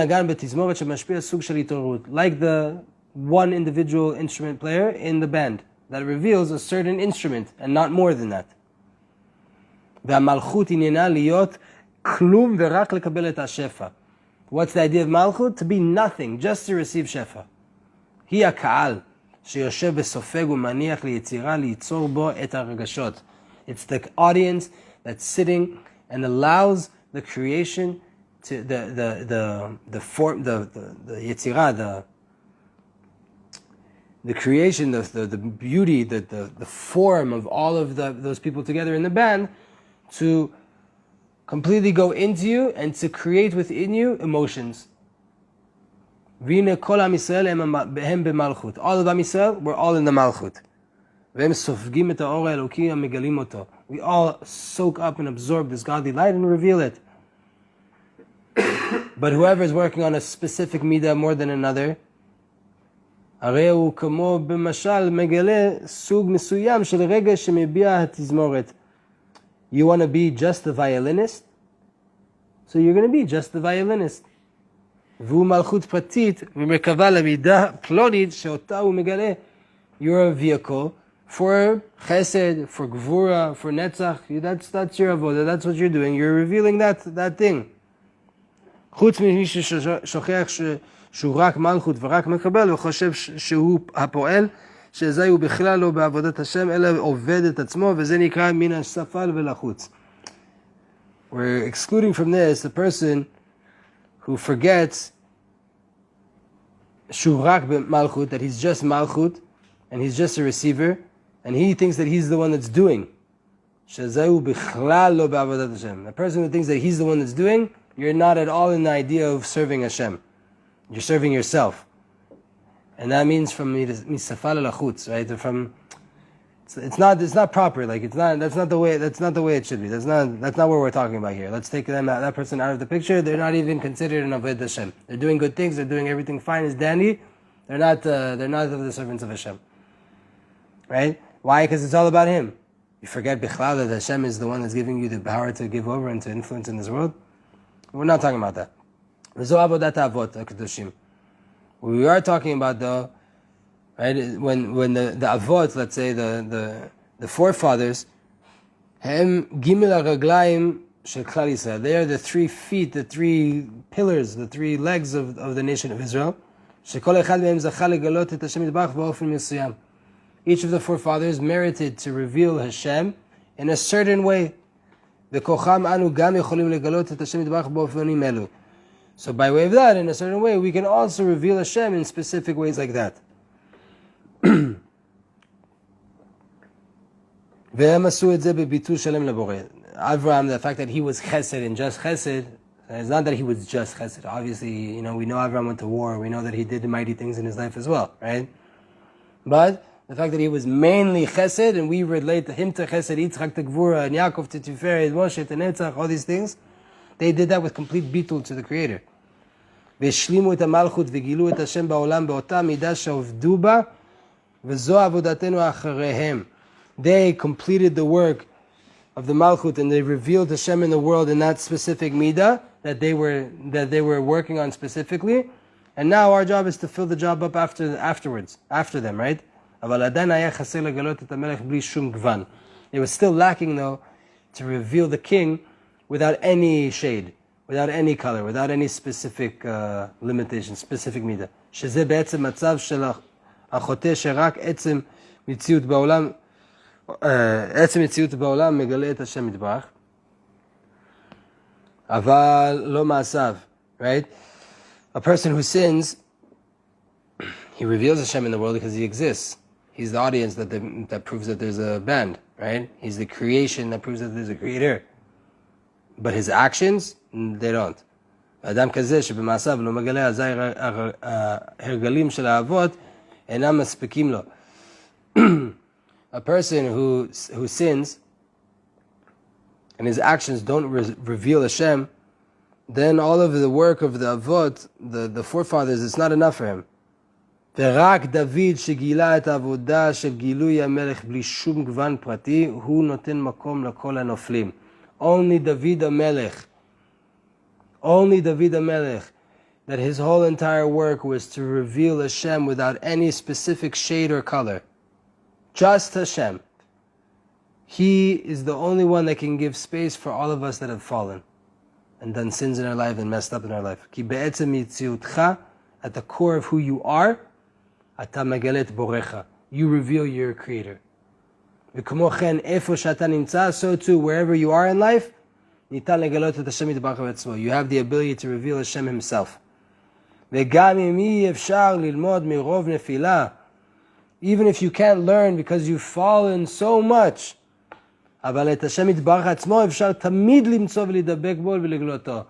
S1: the one individual instrument player in the band that reveals a certain instrument and not more than that. והמלכות עניינה להיות כלום ורק לקבל את השפע. What's the idea of Malchut? To be nothing, just to receive shefa. היא הקהל שיושב וסופג ומניח ליצירה ליצור בו את הרגשות. It's the audience that's sitting and allows the creation to the form, the yetzirah, the creation, the beauty, the form of all of those people together in the band to completely go into you and to create within you emotions. All of Am Yisrael, we're all in the Malchut. We all soak up and absorb this godly light and reveal it. But whoever is working on a specific midah more than another, you want to be just the violinist, so you're going to be just the violinist. You're a vehicle for chesed, for gvura, for netzach. That's your avodah. That's what you're doing. You're revealing that thing. חוץ ממי ששוכח שהוא רק מלכות ורק מקבל וחושב שהוא הפועל, שזה הוא בכלל לא בעבודת השם, אלא עובד את עצמו, וזה נקרא מן השפל ולחוץ. We're excluding from this the person who forgets שהוא רק במלכות, that he's just malchut, and he's just a receiver, and he thinks that he's the one that's doing. שזה הוא בכלל לא בעבודת השם. The person who thinks that he's the one that's doing, you're not at all in the idea of serving Hashem. You're serving yourself. And that means from misafal lachutz, right? From it's not proper. Like that's not the way it should be. That's not what we're talking about here. Let's take that person out of the picture. They're not even considered an avodah Hashem. They're doing good things. They're doing everything fine as dandy. They're not of the servants of Hashem. Right? Why? Because it's all about Him. You forget bichlal that Hashem is the one that's giving you the power to give over and to influence in this world. We're not talking about that. What we are talking about, though, right? When the avot, let's say the forefathers, הם גימל הרגליים של כלל ישראל. They are the 3 feet, the 3 pillars, the 3 legs of the nation of Israel. שכל אחד מהם זכה לגלות את השם יתברך באופן מסוים. Each of the forefathers merited to reveal Hashem in a certain way. וכוחם אנו גם יכולים לגלות את השם יתברך באופנים אלו. So by way of that, in a certain way, we can also reveal Hashem in specific ways like that. Avraham, the fact that he was chesed and just chesed, it's not that he was just chesed. Obviously, we know Avraham went to war. We know that he did mighty things in his life as well, right? But the fact that he was mainly chesed, and we relate him to chesed, Yitzchak to Gvura, and Yaakov to Tiferet, Moshe to Netzach, all these things, they did that with complete bitul to the Creator. והשלימו את המלכות וגילו את השם בעולם באותה מידה שעובדו בה, וזו עבודתנו אחריהם. They completed the work of the Malchut, and they revealed Hashem in the world in that specific midah that they were working on specifically. And now our job is to fill the job up after them, right? אבל עדיין היה חסר לגלות את המלך בלי שום גוון. It was still lacking, though, to reveal the king without any shade, without any color, without any specific limitation, specific midah. שזה בעצם מצב של החוטא שרק עצם מציאות בעולם מגלה את השם יתברך, אבל לא מעשיו, right? A person who sins, he reveals Hashem in the world because he exists. He's the audience that proves that there's a band, right? He's the creation that proves that there's a creator. But his actions, they don't. אדם כזה שבמעשיו לא מגלה, אזי הרגלים של האבות אינם מספיקים לו. A person who sins and his actions don't reveal Hashem, then all of the work of the Avot, the forefathers, it's not enough for him. ורק דוד שגילה את העבודה של גילוי המלך בלי שום גוון פרטי, הוא נותן מקום לכל הנופלים. Only David HaMelech, that his whole entire work was to reveal Hashem without any specific shade or color. Just Hashem. He is the only one that can give space for all of us that have fallen and done sins in our life and messed up in our life. Ki be'etzem yitziutcha, at the core of who you are, ata megalet borecha. You reveal your Creator. V'kamo chen efo shata nimtza, so too wherever you are in life, nitan legalot et Hashem yitbarach v'etzmo. You have the ability to reveal Hashem Himself. V'gam im efshar lilmod mirov nefilah. Even if you can't learn because you've fallen so much, אבל את השם יתברך עצמו אפשר תמיד למצוא ולדבק בו ולגלותו.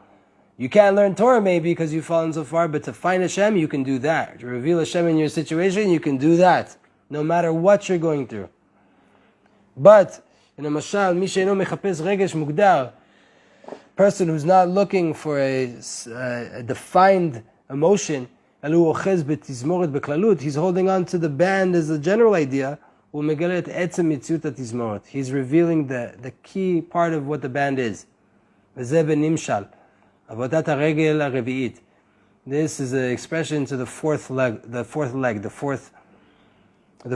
S1: You can't learn Torah maybe because you've fallen so far, but to find Hashem, you can do that. To reveal Hashem in your situation, you can do that, no matter what you're going through. But, in a mashal, מי שאינו מחפש רגש מוגדר, person who's not looking for a defined emotion, אלא הוא אוחז בתזמורת בכללות, he's holding on to the band as a general idea, הוא מגלה את עצם מציאות התזמורת. He's revealing the key part of what the band is. וזה בנמשל, עבודת הרגל הרביעית. This is an expression to the fourth leg, the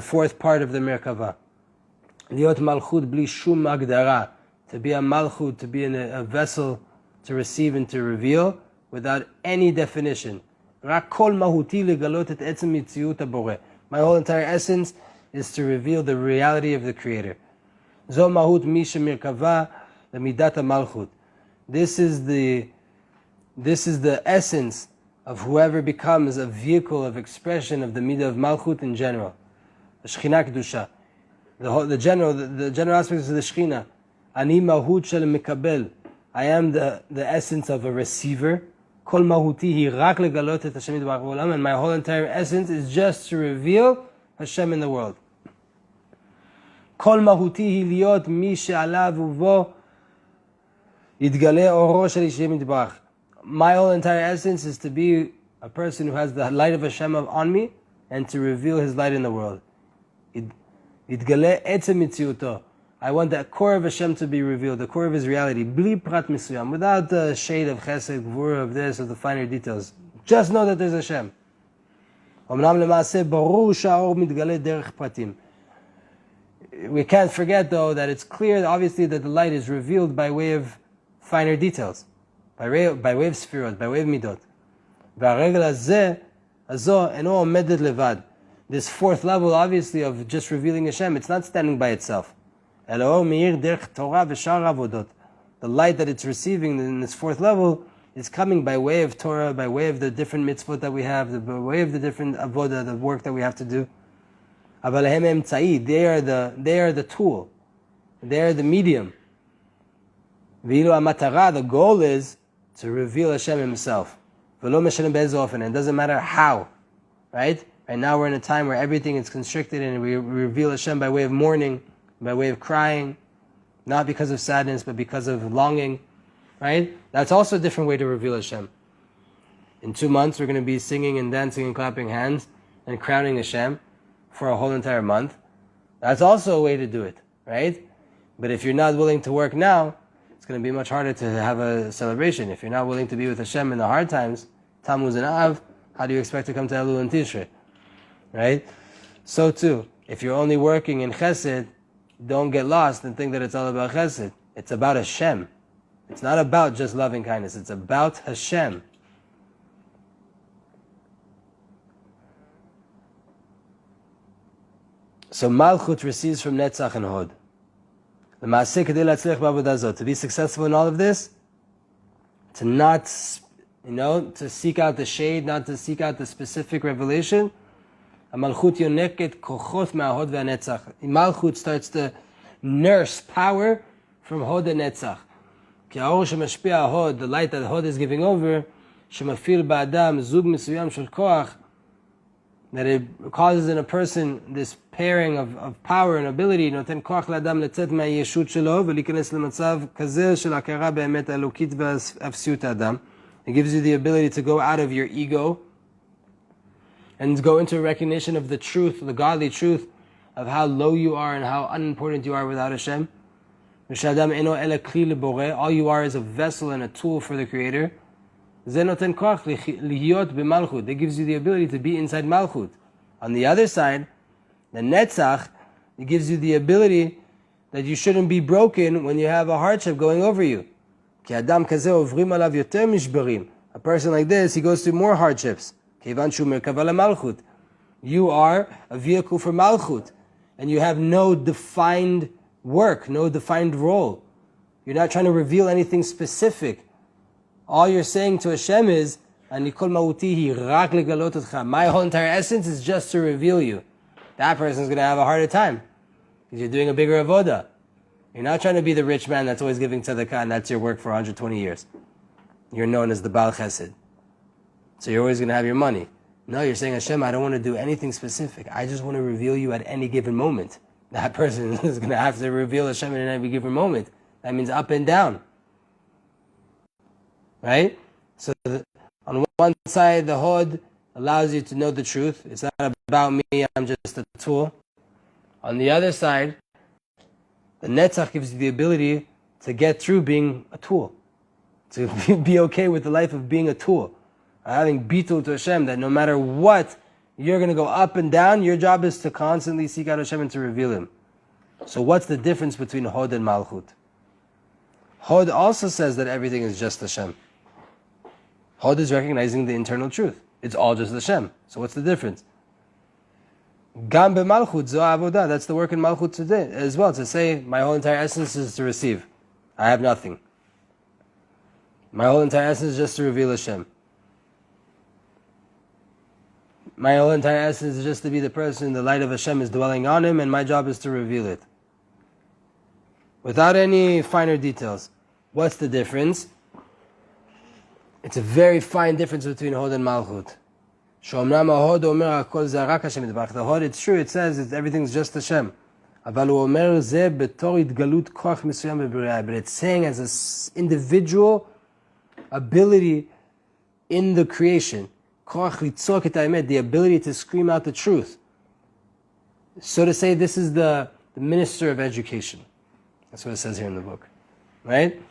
S1: fourth part of the Merkava. להיות מלכות בלי שום הגדרה. To be a malchut, to be a vessel to receive and to reveal without any definition. רק כל מהותי לגלות את עצם מציאות הבורא. My whole entire essence is to reveal the reality of the Creator. זו מהות מי שמרכבה למידת המלכות. This is the essence of whoever becomes a vehicle of expression of the midah of Malchut in general. The Shekhinah Kedusha. The general aspects of the Shekhinah. Ani mahut shel mekabel. I am the essence of a receiver. Kol mahuti hi rak legalot et Hashem yitbarach ba'olam. And my whole entire essence is just to reveal Hashem in the world. Kol mahuti hi liot mi she'alav uvo yitgale oro shel Hashem yitbarach. My whole entire essence is to be a person who has the light of Hashem on me and to reveal His light in the world. Yitgale etzem mitziuto. I want that core of Hashem to be revealed, the core of His reality, bli prat misuyam, without the shade of chesed, gvura, of this, of the finer details. Just know that there's Hashem. We can't forget, though, that it's clear, obviously, that the light is revealed by way of finer details, by way of sfirot, by way of midot. This fourth level, obviously, of just revealing Hashem, it's not standing by itself. The light that it's receiving in this fourth level is coming by way of Torah, by way of the different mitzvot that we have, by way of the different avodah, the work that we have to do. Aval hem emtzai, they are the tool. They are the medium. V'ilu hamatara, the goal is to reveal Hashem Himself. V'lo meshanim be'ezo ofen, and it doesn't matter how, right? Right now we're in a time where everything is constricted, and we reveal Hashem by way of mourning, by way of crying, not because of sadness, but because of longing, right? That's also a different way to reveal Hashem. In 2 months, we're going to be singing and dancing and clapping hands and crowning Hashem for a whole entire month. That's also a way to do it, right? But if you're not willing to work now, it's going to be much harder to have a celebration. If you're not willing to be with Hashem in the hard times, Tammuz and Av, how do you expect to come to Elul and Tishrei? Right? So too, if you're only working in Chesed, don't get lost and think that it's all about Chesed. It's about Hashem. It's not about just loving kindness. It's about Hashem. So Malchut receives from Netzach and Hod. To be successful in all of this, to not, to seek out the shade, not to seek out the specific revelation, Malchut yoneket kochot me'ahod ve'netzach. Malchut starts to nurse power from Hod and Netzach. Ki ha'or shemashpia Hod, the light that Hod is giving over, shemafil ba'adam zug mesuyam shel koach, that it causes in a person this pairing of power and ability, noten koach la'adam letzet me'yeshut shelo ve'likenes lematzav kazeh shel hakara be'emet elokit ve'afsiut adam. It gives you the ability to go out of your ego and go into a recognition of the truth, the godly truth, of how low you are and how unimportant you are without Hashem. All you are is a vessel and a tool for the Creator. It gives you the ability to be inside Malchut. On the other side, the Netzach, it gives you the ability that you shouldn't be broken when you have a hardship going over you. A person like this, he goes through more hardships. You are a vehicle for Malchut, and you have no defined work, no defined role. You're not trying to reveal anything specific. All you're saying to Hashem is, my whole entire essence is just to reveal you. That person's going to have a harder time, because you're doing a bigger avodah. You're not trying to be the rich man that's always giving tzedakah, and that's your work for 120 years. You're known as the Baal Chesed. So you're always going to have your money. No, you're saying, Hashem, I don't want to do anything specific. I just want to reveal you at any given moment. That person is going to have to reveal Hashem in every given moment. That means up and down. Right? So on one side, the Hod allows you to know the truth. It's not about me, I'm just a tool. On the other side, the Netzach gives you the ability to get through being a tool. To be okay with the life of being a tool. Having bitul to Hashem, that no matter what, you're going to go up and down. Your job is to constantly seek out Hashem and to reveal Him. So what's the difference between Hod and Malchut? Hod also says that everything is just Hashem. Hod is recognizing the internal truth. It's all just Hashem. So what's the difference? Gam be'Malchut zo avodah. That's the work in Malchut today as well. To say, my whole entire essence is to receive. I have nothing. My whole entire essence is just to reveal Hashem. My whole entire essence is just to be the person, the light of Hashem is dwelling on him, and my job is to reveal it. Without any finer details. What's the difference? It's a very fine difference between Hod and Malchut. The Hod, it's true, it says everything's just Hashem. But it's saying as an individual ability in the creation. The ability to scream out the truth. So to say, this is the minister of education. That's what it says here in the book. Right?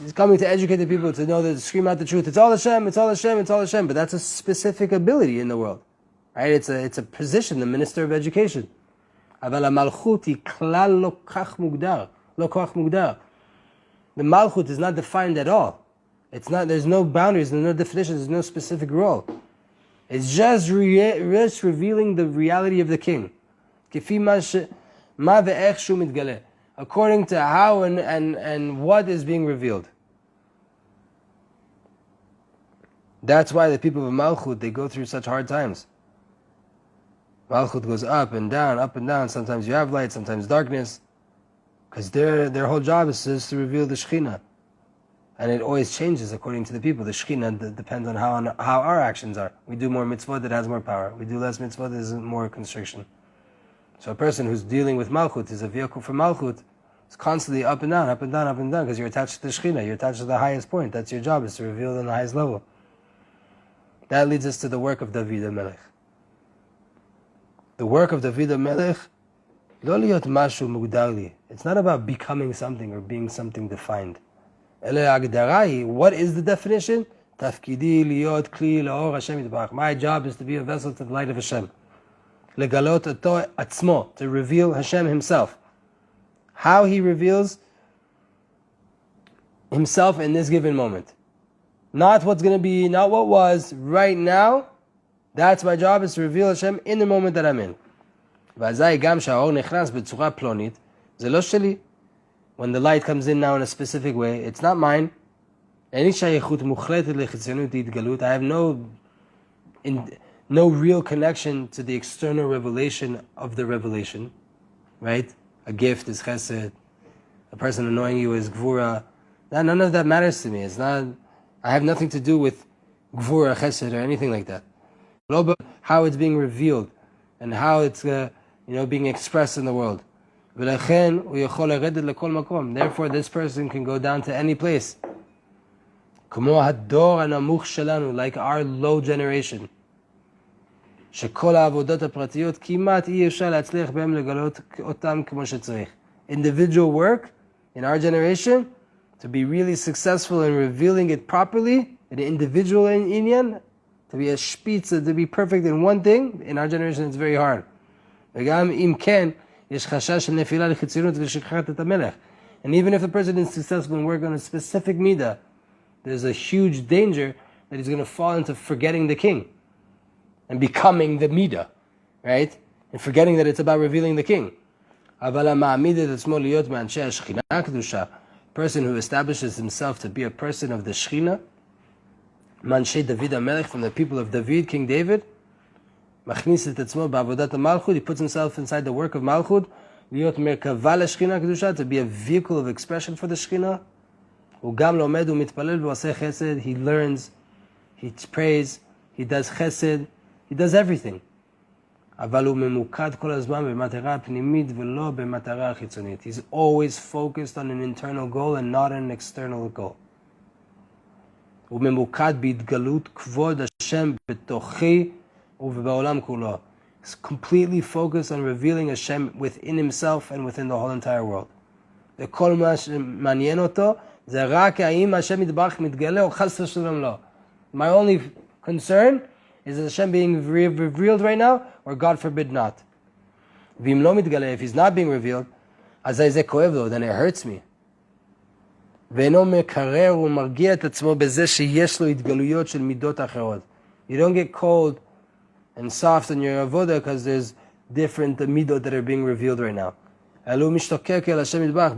S1: He's coming to educate the people to know that, to scream out the truth. It's all Hashem, it's all Hashem, it's all Hashem. But that's a specific ability in the world. Right? It's a position, the minister of education. The Malchut is not defined at all. It's not. There's no boundaries. There's no definitions. There's no specific role. It's just revealing the reality of the king, according to how and what is being revealed. That's why the people of Malchut, they go through such hard times. Malchut goes up and down, up and down. Sometimes you have light, sometimes darkness. Because their whole job is just to reveal the Shekhinah. And it always changes according to the people. The Shekhinah depends on how our actions are. We do more mitzvot, that has more power. We do less mitzvot, there's more constriction. So a person who's dealing with Malchut is a vehicle for Malchut. It's constantly up and down, up and down, up and down, because you're attached to the Shekhinah. You're attached to the highest point. That's your job, is to reveal on the highest level. That leads us to the work of David HaMelech. The work of David HaMelech, lo liyot mashu mugdar li. It's not about becoming something or being something defined. Ele agdara, what is the definition? Tafkidi liyot kli laor Hashem yitbarach. My job is to be a vessel to the light of Hashem. Legalot ato atzmo, to reveal Hashem Himself. How He reveals Himself in this given moment. Not what's going to be, not what was, right now. That's my job, is to reveal Hashem in the moment that I'm in. ואזי גם שהאור נכנס בצורה פלונית, זה לא שלי. When the light comes in now in a specific way, it's not mine. אין לי שייכות מוחלטת לחיצוניות התגלות. I have no real connection to the external revelation of the revelation. Right? A gift is chesed. A person annoying you is gvura. None of that matters to me. It's not. I have nothing to do with gvura, chesed, or anything like that. How it's being revealed and how it's being expressed in the world. Therefore, this person can go down to any place. Like our low generation. Individual work in our generation, to be really successful in revealing it properly, an individual inyan, to be a spitza, to be perfect in one thing, in our generation it's very hard. And even if the person is successful in working on a specific midah, there's a huge danger that he's going to fall into forgetting the king and becoming the midah, right? And forgetting that it's about revealing the king. A person who establishes himself to be a person of the Shekhinah, Manshe David HaMelech, from the people of David, King David, he puts himself inside the work of Malchut, to be a vehicle of expression for the Shekhinah. He learns, he prays, he does chesed, he does everything. He's always focused on an internal goal and not an external goal. He's completely focused on revealing Hashem within himself and within the whole entire world. My only concern is Hashem being revealed right now, or God forbid not. If He's not being revealed, then it hurts me. You don't get cold and soft in your avodah because there's different midot that are being revealed right now. But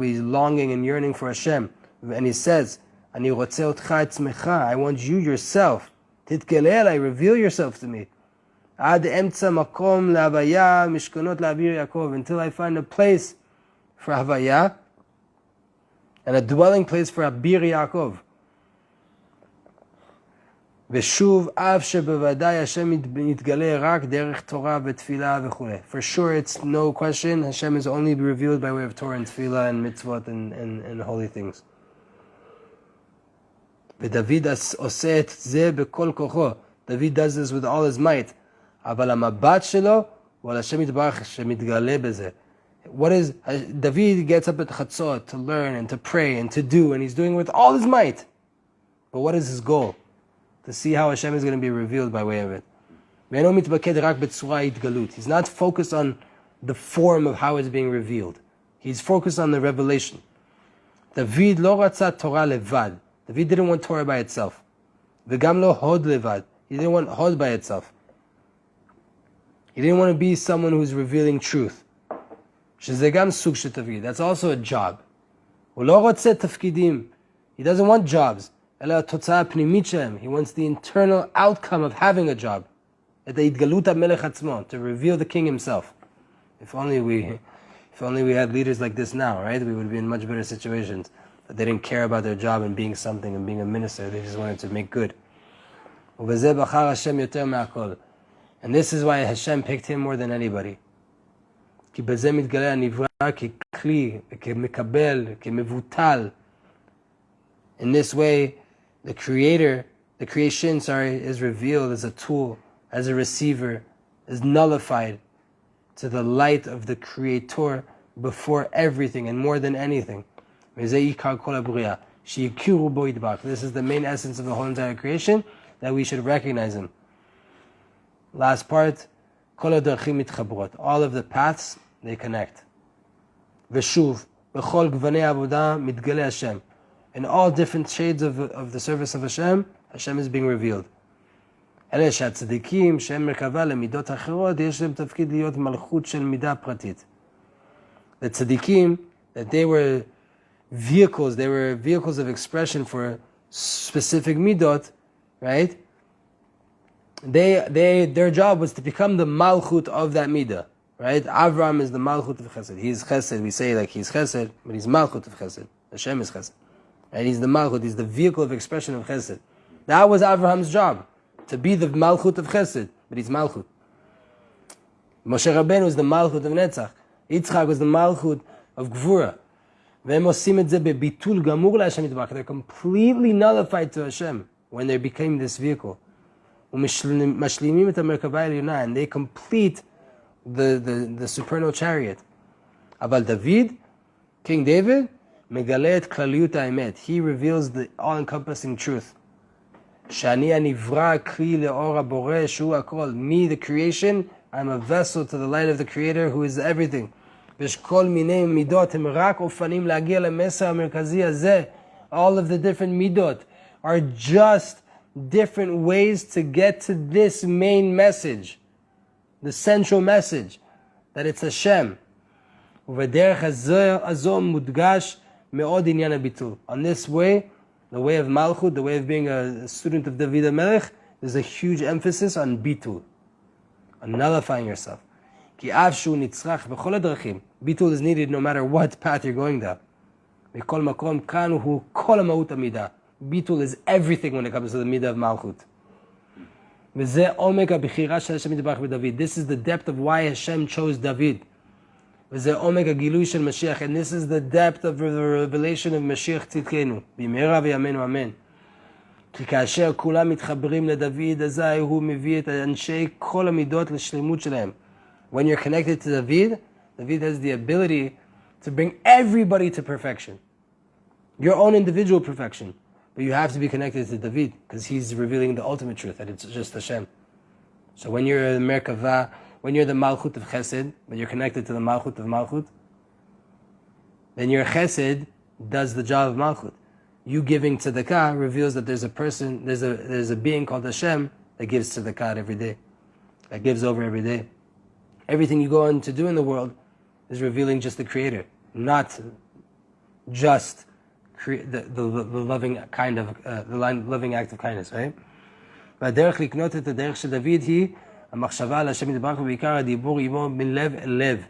S1: he's longing and yearning for Hashem. And he says, I want you yourself. Reveal yourself to me. Until I find a place for Havaya and a dwelling place for Abir Yaakov. For sure, it's no question, Hashem is only revealed by way of Torah and Tefillah and mitzvot and holy things. David does this with all his might. What is David gets up at Chatzot to learn and to pray and to do, and he's doing it with all his might. But what is his goal? To see how Hashem is going to be revealed by way of it. He's not focused on the form of how it's being revealed. He's focused on the revelation. David lo ratzat Torah levad. David didn't want Torah by itself. V'gam lo hod levad. He didn't want hod by itself. He didn't want to be someone who's revealing truth. Shezegam sug shetavid. That's also a job. He doesn't want jobs. אלא התוצאה הפנימית שלהם. He wants the internal outcome of having a job. את ההתגלות המלך עצמו, to reveal the king himself. If only we had leaders like this now, right? We would be in much better situations. That they didn't care about their job and being something and being a minister. They just wanted to make good. ובזה בחר השם יותר מהכל. And this is why Hashem picked him more than anybody. כי בזה מתגלה הנברא ככלי, כמקבל, כמבוטל. In this way, the creation, is revealed as a tool, as a receiver, is nullified to the light of the Creator before everything and more than anything. This is the main essence of the whole entire creation, that we should recognize Him. Last part, all of the paths, they connect. Veshuv, b'chol gvanei avodah mitgale Hashem. In all different shades of the service of Hashem, Hashem is being revealed. אלה שהצדיקים שהם מרכבה למידות אחרות, יש להם תפקיד להיות מלכות של מידה פרטית. The tzadikim, that they were vehicles of expression for specific midot, right? Their job was to become the Malchut of that midah, right? Avram is the Malchut of Chesed. He's Chesed. We say like he's Chesed, but he's Malchut of Chesed. Hashem is Chesed. Right? He's the Malchut. He's the vehicle of expression of Chesed. That was Avraham's job, to be the Malchut of Chesed, but he's Malchut. Moshe Rabbeinu was the Malchut of Netzach. Yitzchak was the Malchut of Gvura. They're completely nullified to Hashem when they became this vehicle. And they complete the supernal chariot. Aval David, King David, he reveals the all-encompassing truth. Me, the creation, I'm a vessel to the light of the Creator who is everything. All of the different midot are just different ways to get to this main message, the central message, that it's Hashem. On this way, the way of Malchut, the way of being a student of David HaMelech, there's a huge emphasis on bitul, on nullifying yourself. Bitul is needed no matter what path you're going down. Bitul is everything when it comes to the midah of Malchut. This is the depth of why Hashem chose David. And this is the depth of the revelation of Mashiach Tzidkenu. במהרה בימינו אמן. כי כאשר כולם מתחברים לדוד, אזי הוא מביא את אנשי כל המידות לשלמות שלהם. When you're connected to David, David has the ability to bring everybody to perfection. Your own individual perfection. But you have to be connected to David, because he's revealing the ultimate truth, that it's just Hashem. So when you're the Merkava, when you're the Malchut of Chesed, but you're connected to the Malchut of Malchut, then your Chesed does the job of Malchut. You giving tzedakah reveals that there's a person, there's a being called Hashem that gives tzedakah every day, that gives over every day. Everything you go on to do in the world is revealing just the Creator, not just the loving kind of the loving act of kindness, right? והדרך לקנות את הדרך של דוד היא המחשבה על השם יתברך ובעיקר הדיבור עמו מלב אל לב.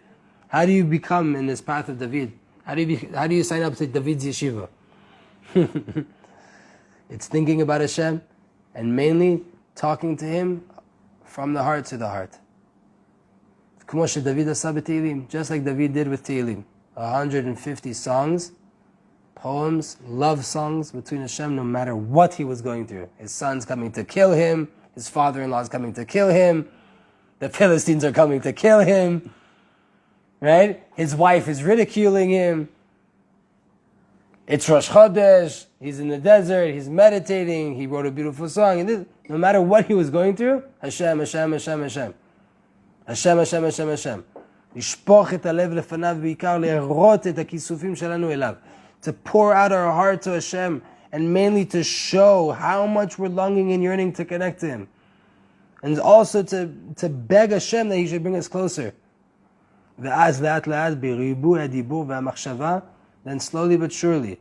S1: How do you become in this path of David? How do you sign up to David's yeshiva? It's thinking about Hashem and mainly talking to Him from the heart to the heart. כמו שדוד עשה בתהילים, just like David did with Tehillim. 150 songs, poems, love songs between Hashem, no matter what he was going through. His son's coming to kill him, his father-in-law is coming to kill him, the Philistines are coming to kill him, right? His wife is ridiculing him. It's Rosh Chodesh, he's in the desert, he's meditating, he wrote a beautiful song. And no matter what he was going through, Hashem, Hashem, Hashem, Hashem. Hashem, Hashem, Hashem, Hashem. לשפוך את הלב לפניו בעיקר להראות את הכיסופים שלנו אליו. To pour out our heart to Hashem and mainly to show how much we're longing and yearning to connect to Him. And also to beg Hashem that He should bring us closer. ואז לאט לאט בריבוי הדיבור והמחשבה, then slowly but surely,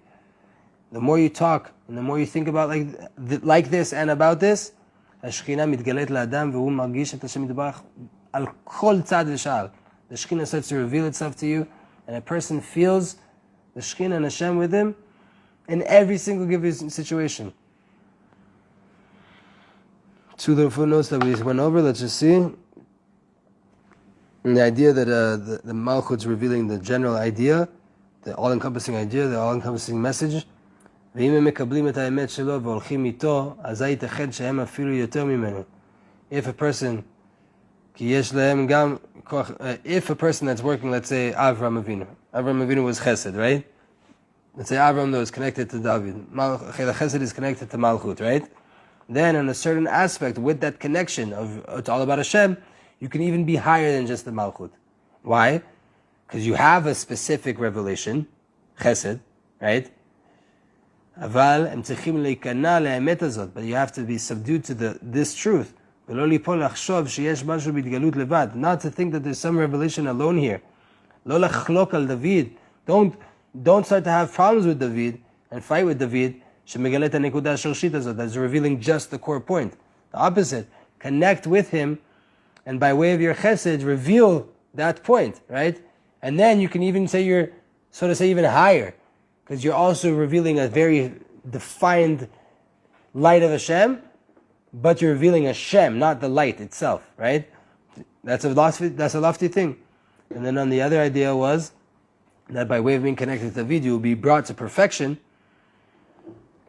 S1: the more you talk and the more you think about like this and about this, השכינה מתגלית לאדם והוא מרגיש את השם יתברך על כל צד ושעל. The Shekhinah starts to reveal itself to you, and a person feels the Shekhinah and Hashem with him in every single given situation. Two little footnotes that we went over, let's just see. And the idea that the Malchut's revealing the general idea, the all-encompassing idea, the all-encompassing message. ואם הם מקבלים את האמת שלו והולכים איתו, אז ייתכן שהם אפילו יותר ממנו. If a person, כי יש להם גם כוח, if a person that's working, let's say, Avram Avinu was Chesed, right? Let's say Avram was connected to David. The Chesed is connected to Malchut, right? Then in a certain aspect, with that connection of it's all about Hashem, you can even be higher than just the Malchut. Why? Because you have a specific revelation, Chesed, right? אבל הם צריכים להיכנע לאמת הזאת, but you have to be subdued to this truth. ולא ליפול לחשוב שיש משהו בהתגלות לבד. Not to think that there's some revelation alone here. לא לחלוק על דוד. Don't start to have problems with David and fight with David, שמגלה את הנקודה השורשית הזאת, that's revealing just the core point. The opposite. Connect with him, and by way of your chesed, reveal that point, right? And then you can even say you're, so to say, even higher, because you're also revealing a very defined light of Hashem, but you're revealing Hashem, not the light itself, right? That's a lofty thing. And then on the other idea was that by way of being connected to David, you will be brought to perfection.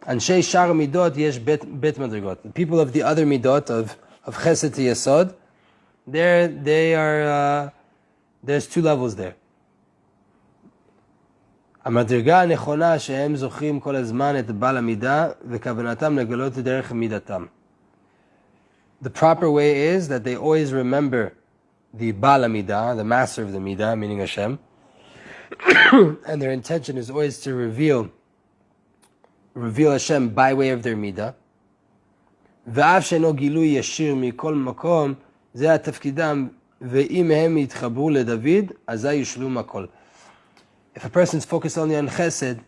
S1: Anshei shar midot yesh bet madrigot. The people of the other midot of chesed to yesod, there's two levels there. המדרגה הנכונה שהם זוכרים כל הזמן את בעל המידה וכוונתם לגלות דרך מידתם. The proper way is that they always remember the בעל המידה, the master of the midah, meaning Hashem, and their intention is always to reveal Hashem by way of their midah. ואף שאינו גילוי ישיר מכל מקום, זה התפקידם, ואם הם יתחברו לדוד, אזי ישלום הכל. If a person's focused only on chesed,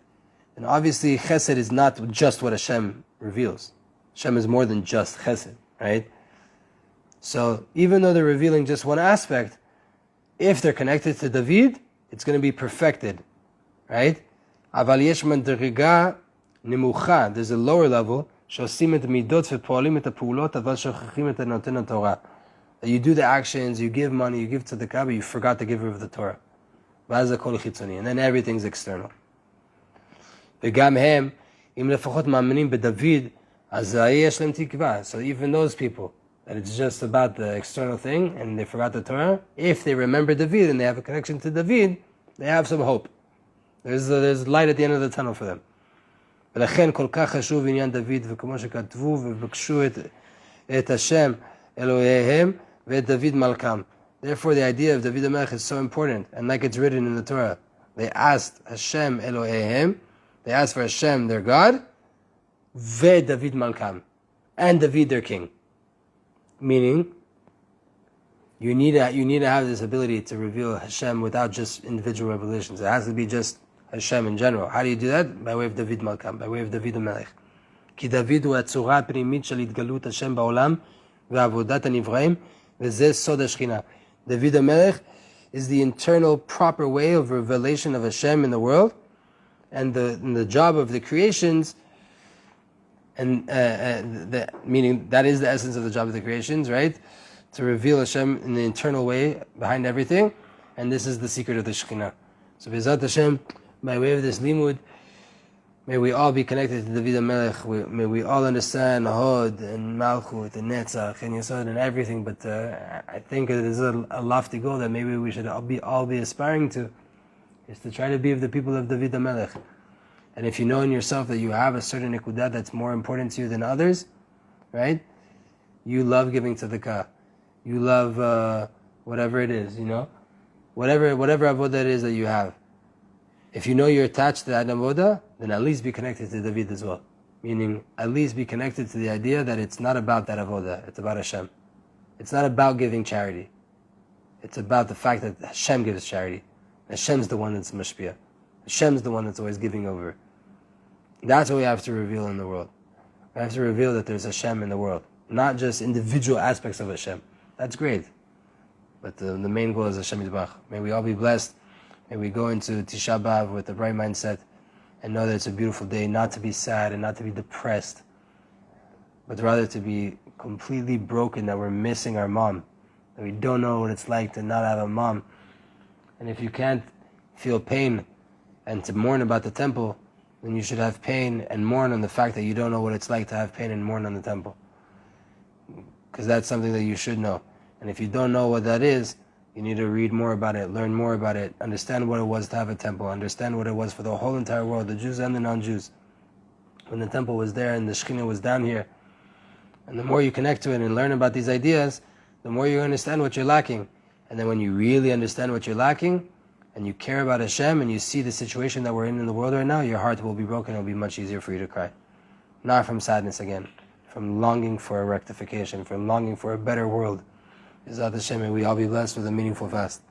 S1: then obviously chesed is not just what Hashem reveals. Hashem is more than just chesed, right? So even though they're revealing just one aspect, if they're connected to David, it's going to be perfected, right? אבל יש מדרגה נמוכה, there's a lower level, שעושים את המידות ופועלים את הפעולות, אבל שוכחים את נותן התורה. That you do the actions, you give money, you give tzedakah, but you forgot the giver of the Torah. ואז הכל חיצוני, and then everything's external. וגם הם, אם לפחות מאמינים בדוד, אז יש להם תקווה. So even those people, that it's just about the external thing, and they forgot the Torah, if they remember David and they have a connection to David, they have some hope. There's light at the end of the tunnel for them. ולכן כל כך חשוב עניין דוד, וכמו שכתבו ובקשו את השם אלוהיהם ואת דוד מלכם. Therefore, the idea of David HaMelech is so important, and like it's written in the Torah, they asked Hashem Elohehem, they asked for Hashem, their God, ve David Malkam, and David, their king. Meaning, you need to have this ability to reveal Hashem without just individual revelations. It has to be just Hashem in general. How do you do that? By way of David Malkam, by way of David HaMelech. כי דוד הוא הצורה הפנימית של התגלות השם בעולם ועבודת הנבראים, וזה סוד השכינה. David HaMelech is the internal proper way of revelation of Hashem in the world, and the job of the creations, and meaning that is the essence of the job of the creations, right? To reveal Hashem in the internal way behind everything, and this is the secret of the Shekhinah. So B'ezrat Hashem, by way of this limud, may we all be connected to David HaMelech. May we all understand Hod and Malchut and Netzach and Yesod and everything. But I think it is a lofty goal that maybe we should all be aspiring to, is to try to be of the people of David HaMelech. And if you know in yourself that you have a certain nekudah that's more important to you than others, right? You love giving tzedakah. You love whatever it is, whatever avodah it is that you have. If you know you're attached to that avodah, then at least be connected to David as well. Meaning, at least be connected to the idea that it's not about that avodah, it's about Hashem. It's not about giving charity. It's about the fact that Hashem gives charity. Hashem's the one that's mashpia. Hashem's the one that's always giving over. That's what we have to reveal in the world. We have to reveal that there's Hashem in the world, not just individual aspects of Hashem. That's great, but the main goal is Hashem Yitbarach. May we all be blessed. May we go into Tisha B'Av with the right mindset and know that it's a beautiful day, not to be sad and not to be depressed, but rather to be completely broken that we're missing our mom, that we don't know what it's like to not have a mom. And if you can't feel pain and to mourn about the temple, then you should have pain and mourn on the fact that you don't know what it's like to have pain and mourn on the temple. Because that's something that you should know. And if you don't know what that is, you need to read more about it, learn more about it, understand what it was to have a temple, understand what it was for the whole entire world, the Jews and the non-Jews. When the temple was there and the Shekhinah was down here. And the more you connect to it and learn about these ideas, the more you understand what you're lacking. And then when you really understand what you're lacking, and you care about Hashem, and you see the situation that we're in the world right now, your heart will be broken. It will be much easier for you to cry. Not from sadness again, from longing for a rectification, from longing for a better world. Is that Hashem, and we all be blessed with a meaningful fast.